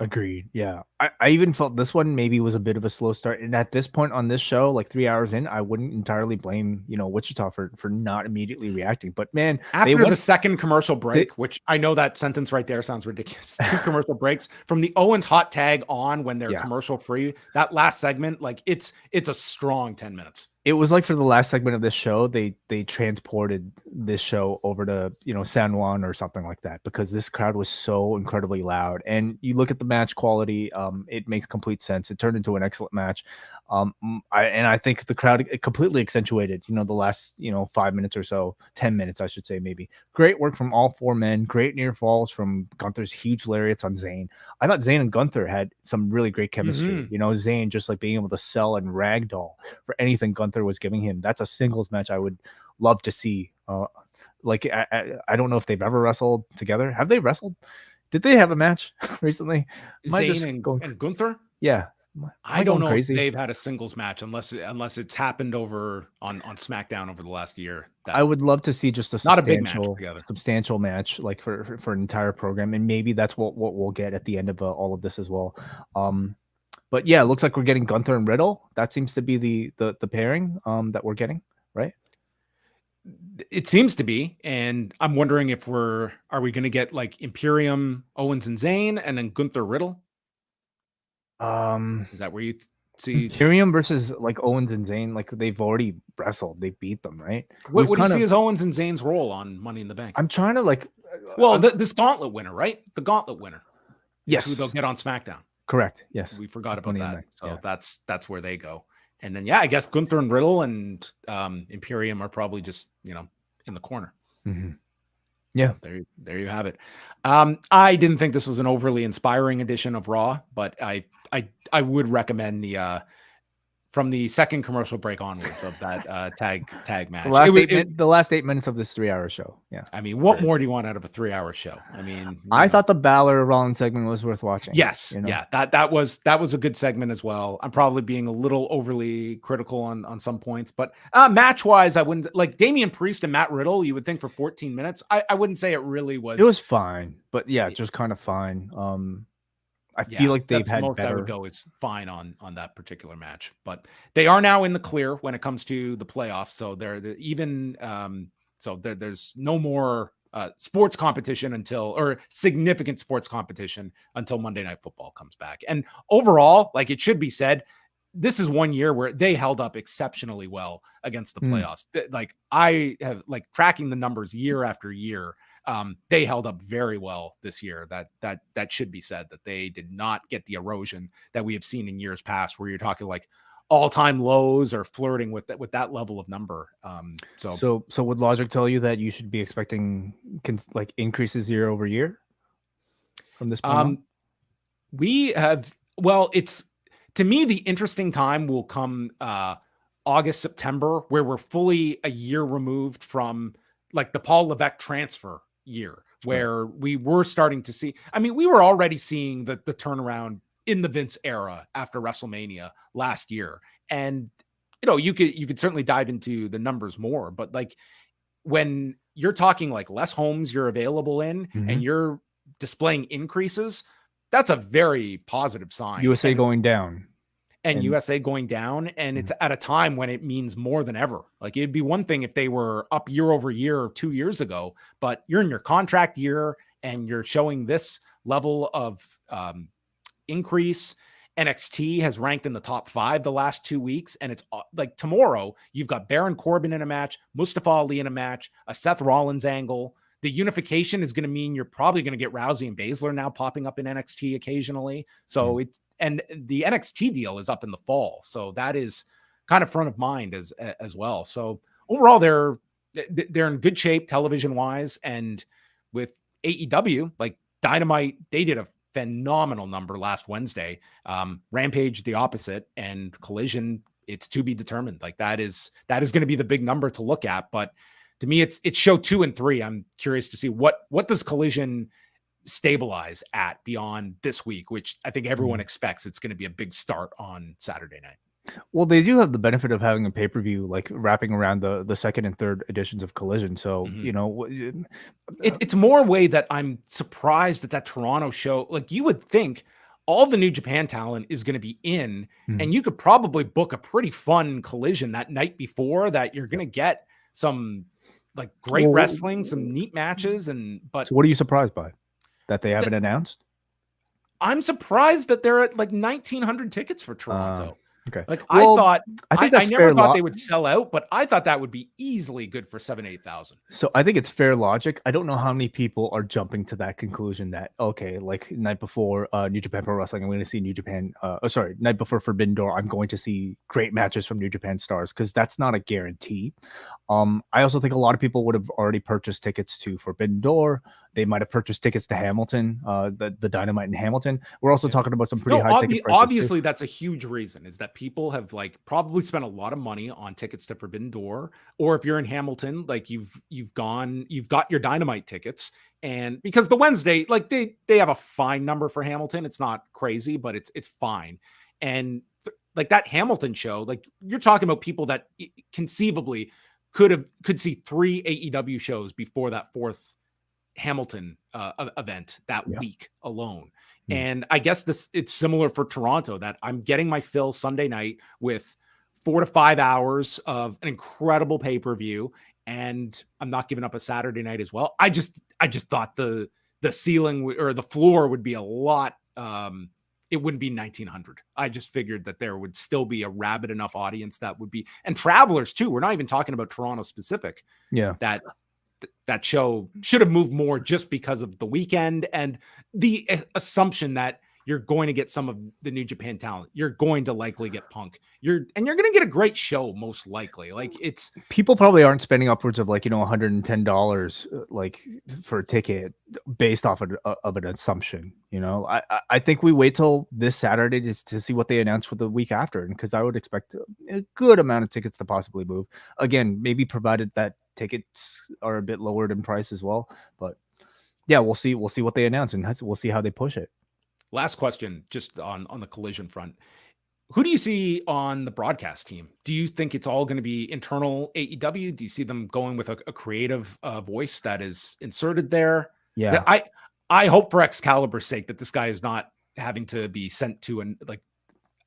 Agreed. Yeah. I even felt this one maybe was a bit of a slow start. And at this point on this show, like 3 hours in, I wouldn't entirely blame, Wichita for not immediately reacting. But man, after the second commercial break, which I know that sentence right there sounds ridiculous. 2 commercial breaks from the Owens hot tag on when they're commercial free. That last segment, like it's a strong 10 minutes. It was like for the last segment of this show, they transported this show over to, San Juan or something like that, because this crowd was so incredibly loud. And you look at the match quality, it makes complete sense. It turned into an excellent match. I think the crowd completely accentuated, the last, 5 minutes or so, 10 minutes, I should say, maybe. Great work from all 4 men. Great near falls from Gunther's huge lariats on Zayn. I thought Zayn and Gunther had some really great chemistry. Zayn just like being able to sell and ragdoll for anything Gunther was giving him. That's a singles match I would love to see. I don't know if they've ever wrestled together. Have they wrestled? Did they have a match recently? Zayn and Gunther? Yeah. I don't know if they've had a singles match unless it's happened over on SmackDown over the last year. I would love to see just a substantial match like for an entire program, and maybe that's what we'll get at the end of all of this as well. But yeah, it looks like we're getting Gunther and Riddle. That seems to be the pairing that we're getting, right? It seems to be, and I'm wondering if are we going to get like Imperium, Owens and Zayn, and then Gunther Riddle? Is that where you see Imperium versus like Owens and Zayn? Like they've already wrestled, they beat them, right? What do you see as Owens and Zayn's role on Money in the Bank? I'm trying to this gauntlet winner, right? The gauntlet winner, yes, who they'll get on SmackDown. Correct. Yes, we forgot about that. So that's where they go. And then I guess Gunther and Riddle and Imperium are probably just in the corner. Yeah, so there you have it. I didn't think this was an overly inspiring edition of Raw, but I would recommend from the second commercial break onwards of that tag match. The last 8 minutes of this 3-hour show. Yeah. I mean, what more do you want out of a 3-hour show? I mean, I thought the Balor Rollins segment was worth watching. Yes. Yeah. That was a good segment as well. I'm probably being a little overly critical on some points, but match wise, I wouldn't like Damian Priest and Matt Riddle. You would think for 14 minutes, I wouldn't say it really was. It was fine, but yeah, just kind of fine. I feel like they've had most better. I would go is fine on that particular match, but they are now in the clear when it comes to the playoffs. So there's no more sports competition or significant sports competition until Monday Night Football comes back. And overall, like it should be said, this is one year where they held up exceptionally well against the playoffs. Like I have tracking the numbers year after year. They held up very well this year. That should be said, that they did not get the erosion that we have seen in years past, where you're talking like all-time lows or flirting with that level of number. So would logic tell you that you should be expecting increases year over year from this point on? We have, it's, to me, the interesting time will come August, September, where we're fully a year removed from like the Paul Levesque transfer year, where we were starting to see, I mean, we were already seeing the turnaround in the Vince era after WrestleMania last year. And, you could certainly dive into the numbers more, but like when you're talking like less homes you're available in and you're displaying increases, that's a very positive sign. USA going down. And USA going down, and it's at a time when it means more than ever. Like it'd be one thing if they were up year over year 2 years ago, but you're in your contract year and you're showing this level of increase. NXT has ranked in the top 5 the last 2 weeks, and it's like tomorrow you've got Baron Corbin in a match, Mustafa Ali in a match, a Seth Rollins angle. The unification is going to mean you're probably going to get Rousey and Baszler now popping up in NXT occasionally. So and the NXT deal is up in the fall. So that is kind of front of mind as well. So overall, they're in good shape television wise. And with AEW, like Dynamite, they did a phenomenal number last Wednesday. Rampage, the opposite, and Collision, it's to be determined. Like that is going to be the big number to look at. But to me, it's show 2 and 3. I'm curious to see what does Collision stabilize at beyond this week, which I think everyone expects it's going to be a big start on Saturday night. Well, they do have the benefit of having a pay-per-view like wrapping around the second and third editions of Collision. So, it's more a way that I'm surprised that Toronto show, like you would think all the New Japan talent is going to be in, and you could probably book a pretty fun Collision that night before, that you're going to get some like great wrestling, some neat matches. So what are you surprised by? That they haven't announced? I'm surprised that they're at like 1,900 tickets for Toronto. Okay. Like I never thought they would sell out, but I thought that would be easily good for 7,000-8,000. So I think it's fair logic. I don't know how many people are jumping to that conclusion that, okay, like night before New Japan Pro Wrestling, I'm going to see New Japan, night before Forbidden Door, I'm going to see great matches from New Japan stars, because that's not a guarantee. I also think a lot of people would have already purchased tickets to Forbidden Door. They might have purchased tickets to Hamilton, the Dynamite in Hamilton. We're also talking about some pretty high ticket prices. Obviously, that's a huge reason, is that people have like probably spent a lot of money on tickets to Forbidden Door, or if you're in Hamilton, like you've got your Dynamite tickets, and because the Wednesday, like they have a fine number for Hamilton. It's not crazy, but it's fine. And like that Hamilton show, like you're talking about people that conceivably could see 3 AEW shows before that 4th Hamilton event that week alone. And I guess it's similar for Toronto, that I'm getting my fill Sunday night with 4 to 5 hours of an incredible pay-per-view, and I'm not giving up a Saturday night as well. I just thought the ceiling or the floor would be a lot. It wouldn't be 1,900. I just figured that there would still be a rabid enough audience that would be, and travelers too. We're not even talking about Toronto specific. Yeah. That show should have moved more just because of the weekend and the assumption that You're going to get some of the New Japan talent. You're going to likely get Punk. You're going to get a great show, most likely. Like, it's people probably aren't spending upwards of like, $110 like for a ticket based off of an assumption. I think we wait till this Saturday to see what they announce for the week after, and because I would expect a good amount of tickets to possibly move. Again, maybe provided that tickets are a bit lowered in price as well. But yeah, we'll see what they announce, and we'll see how they push it. Last question, just on the Collision front. Who do you see on the broadcast team? Do you think it's all going to be internal AEW? Do you see them going with a creative voice that is inserted there? Yeah. I hope for Excalibur's sake that this guy is not having to be sent to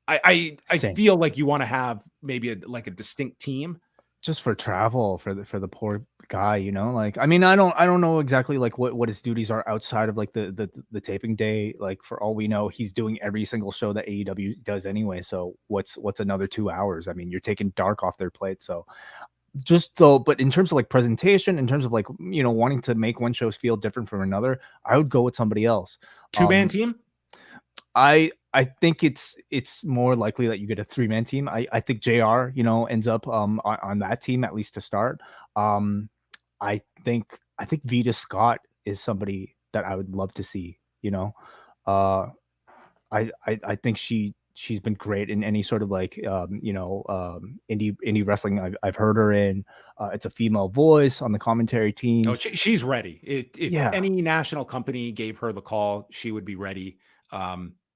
I feel like you want to have maybe a distinct team. Just for travel for the poor guy, like, I mean, I don't know exactly like what his duties are outside of like the taping day. Like, for all we know, he's doing every single show that AEW does anyway. So what's another 2 hours? I mean, you're taking Dark off their plate. So but in terms of like presentation, in terms of like, wanting to make one show feel different from another, I would go with somebody else. 2-man team? I think it's more likely that you get a 3-man team. I think JR, ends up on that team, at least to start. I think Vita Scott is somebody that I would love to see. I think she's been great in any sort of like indie wrestling I've heard her in. It's a female voice on the commentary team. Oh, she's ready. If any national company gave her the call, she would be ready.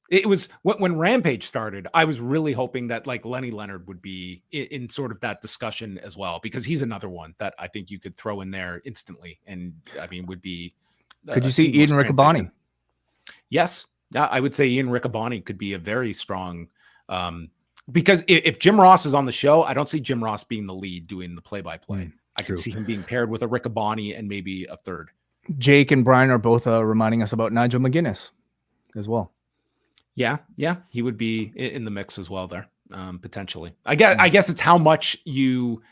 It was when Rampage started, I was really hoping that like Lenny Leonard would be in sort of that discussion as well, because he's another one that I think you could throw in there instantly. And I mean, would be. Could you see Ian Riccaboni? Yes. Yeah, I would say Ian Riccaboni could be a very strong, because if Jim Ross is on the show, I don't see Jim Ross being the lead doing the play-by-play. I could see him being paired with a Riccaboni and maybe a third. Jake and Brian are both reminding us about Nigel McGuinness as well. Yeah, he would be in the mix as well there, potentially. I guess it's how much you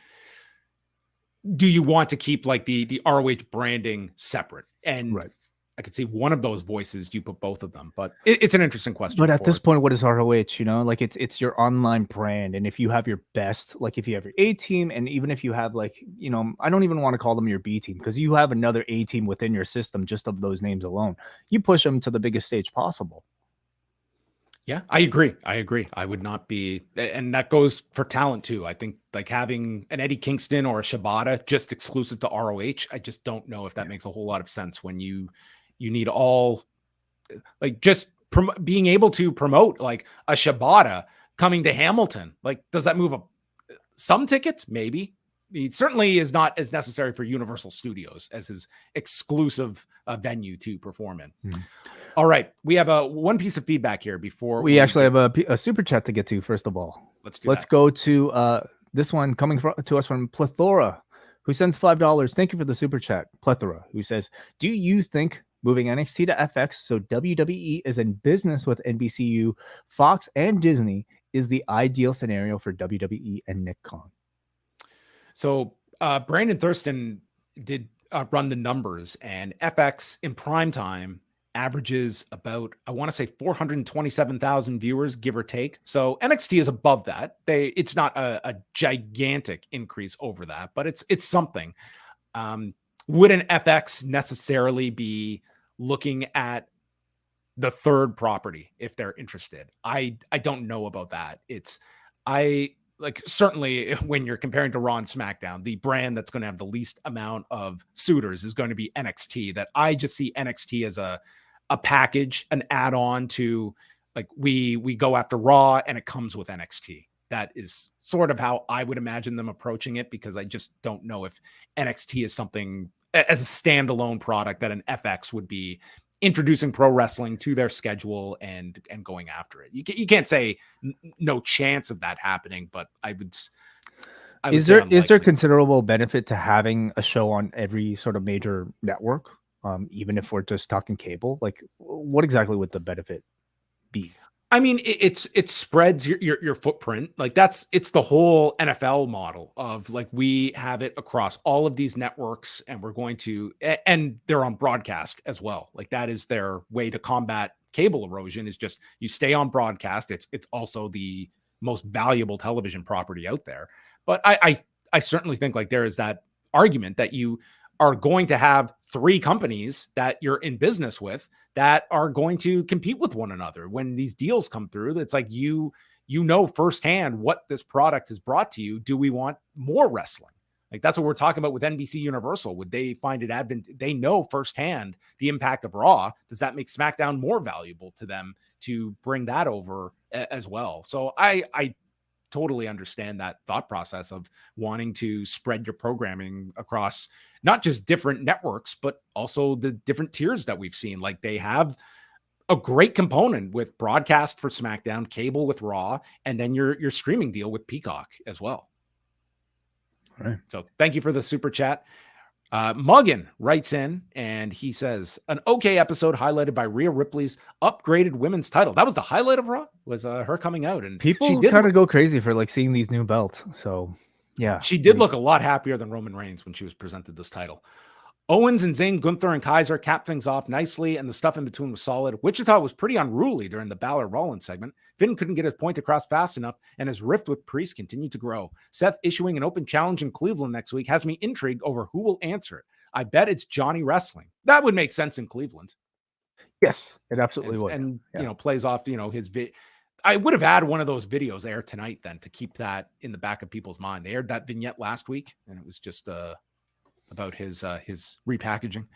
want to keep like the ROH branding separate, and right. I could see one of those voices. You put both of them, but it's an interesting question. But at this point, what is ROH? Like it's your online brand, and if you have your best, like if you have your A team, and even if you have like I don't even want to call them your B team, because you have another A team within your system just of those names alone. You push them to the biggest stage possible. Yeah, I agree. I would not be, and that goes for talent too. I think like having an Eddie Kingston or a Shibata just exclusive to ROH, I just don't know if that makes a whole lot of sense when you need all, like, just being able to promote like a Shibata coming to Hamilton. Like, does that move up some tickets? Maybe. It certainly is not as necessary for Universal Studios as his exclusive venue to perform in. Mm-hmm. All right. We have one piece of feedback here before we actually have a super chat to get to. First of all, let's go to this one coming to us from Plethora, who sends $5. Thank you for the super chat. Plethora, who says, do you think moving NXT to FX so WWE is in business with NBCU, Fox, and Disney is the ideal scenario for WWE and Nick Khan? So Brandon Thurston did run the numbers, and FX in prime time averages about, I want to say 427,000 viewers, give or take. So NXT is above that. It's not a gigantic increase over that, but it's something. Would an FX necessarily be looking at the third property if they're interested? I don't know about that. Like, certainly when you're comparing to Raw and SmackDown, the brand that's going to have the least amount of suitors is going to be NXT. That I just see NXT as a package, an add-on to, like, we go after Raw and it comes with NXT. That is sort of how I would imagine them approaching it, because I just don't know if NXT is something as a standalone product that an FX would be introducing pro wrestling to their schedule and going after it. You can't say no chance of that happening, but I would is there considerable benefit to having a show on every sort of major network, even if we're just talking cable? Like, what exactly would the benefit be? I mean, it spreads your footprint. Like, it's the whole NFL model of, like, we have it across all of these networks, and we're going to, and they're on broadcast as well. Like, that is their way to combat cable erosion is just you stay on broadcast. It's also the most valuable television property out there. But I certainly think like there is that argument that you are going to have 3 companies that you're in business with that are going to compete with one another when these deals come through. It's like you know firsthand what this product has brought to you. Do we want more wrestling? Like that's what we're talking about with NBC Universal. Would they find it they know firsthand the impact of Raw. Does that make SmackDown more valuable to them to bring that over as well? So I totally understand that thought process of wanting to spread your programming across not just different networks, but also the different tiers that we've seen. Like they have a great component with broadcast for SmackDown, cable with Raw, and then your streaming deal with Peacock as well. All right. So thank you for the super chat. Muggin writes in and he says, an okay episode highlighted by Rhea Ripley's upgraded women's title. That was the highlight of Raw, was her coming out. And people kind of go crazy for like seeing these new belts. So yeah, she did look a lot happier than Roman Reigns when she was presented this title. Owens and Zayn, Gunther and Kaiser capped things off nicely, and the stuff in between was solid. Wichita was pretty unruly during the Balor Rollins segment. Finn couldn't get his point across fast enough, and his rift with Priest continued to grow. Seth issuing an open challenge in Cleveland next week has me intrigued over who will answer it. I bet it's Johnny Wrestling. That would make sense in Cleveland. Yes, it absolutely would. And plays off, his I would have had one of those videos air tonight then to keep that in the back of people's mind. They aired that vignette last week, and it was just about his repackaging.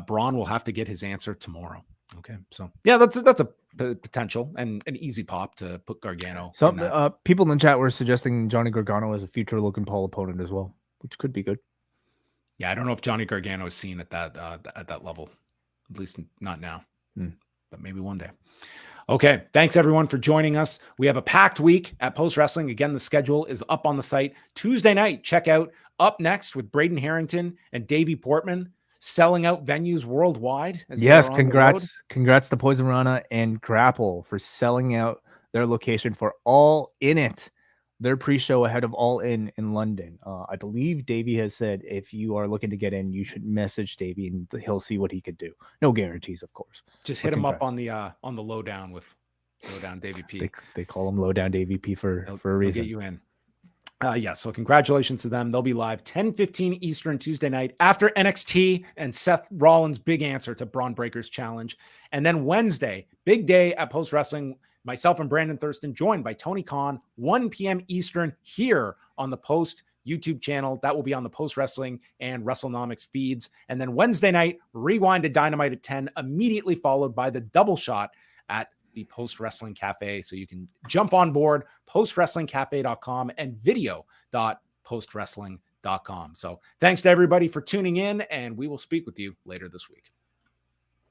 Braun will have to get his answer tomorrow. Okay, so yeah, that's a potential and an easy pop to put Gargano. Some people in the chat were suggesting Johnny Gargano as a future Logan Paul opponent as well, which could be good. Yeah, I don't know if Johnny Gargano is seen at that level, at least not now, but maybe one day. Okay, thanks everyone for joining us. We have a packed week at Post Wrestling. Again, the schedule is up on the site. Tuesday night, check out Up Next with Braden Harrington and Davey Portman, selling out venues worldwide. Yes, congrats to Poison Rana and Grapple for selling out their location for All In It, their pre-show ahead of All In London. I believe Davey has said if you are looking to get in, you should message Davey and he'll see what he could do. No guarantees, of course. Just hit him up on the lowdown with Lowdown Davey P. They call him Lowdown Davey P for a reason. Get you in. So congratulations to them. They'll be live 10:15 Eastern Tuesday night after NXT and Seth Rollins' big answer to Braun Breaker's challenge. And then Wednesday, big day at Post Wrestling. Myself and Brandon Thurston, joined by Tony Khan, 1 p.m. Eastern here on the Post YouTube channel. That will be on the Post Wrestling and WrestleNomics feeds. And then Wednesday night, Rewind to Dynamite at 10, immediately followed by the double shot at the Post Wrestling Cafe. So you can jump on board, postwrestlingcafe.com and video.postwrestling.com. So thanks to everybody for tuning in, and we will speak with you later this week.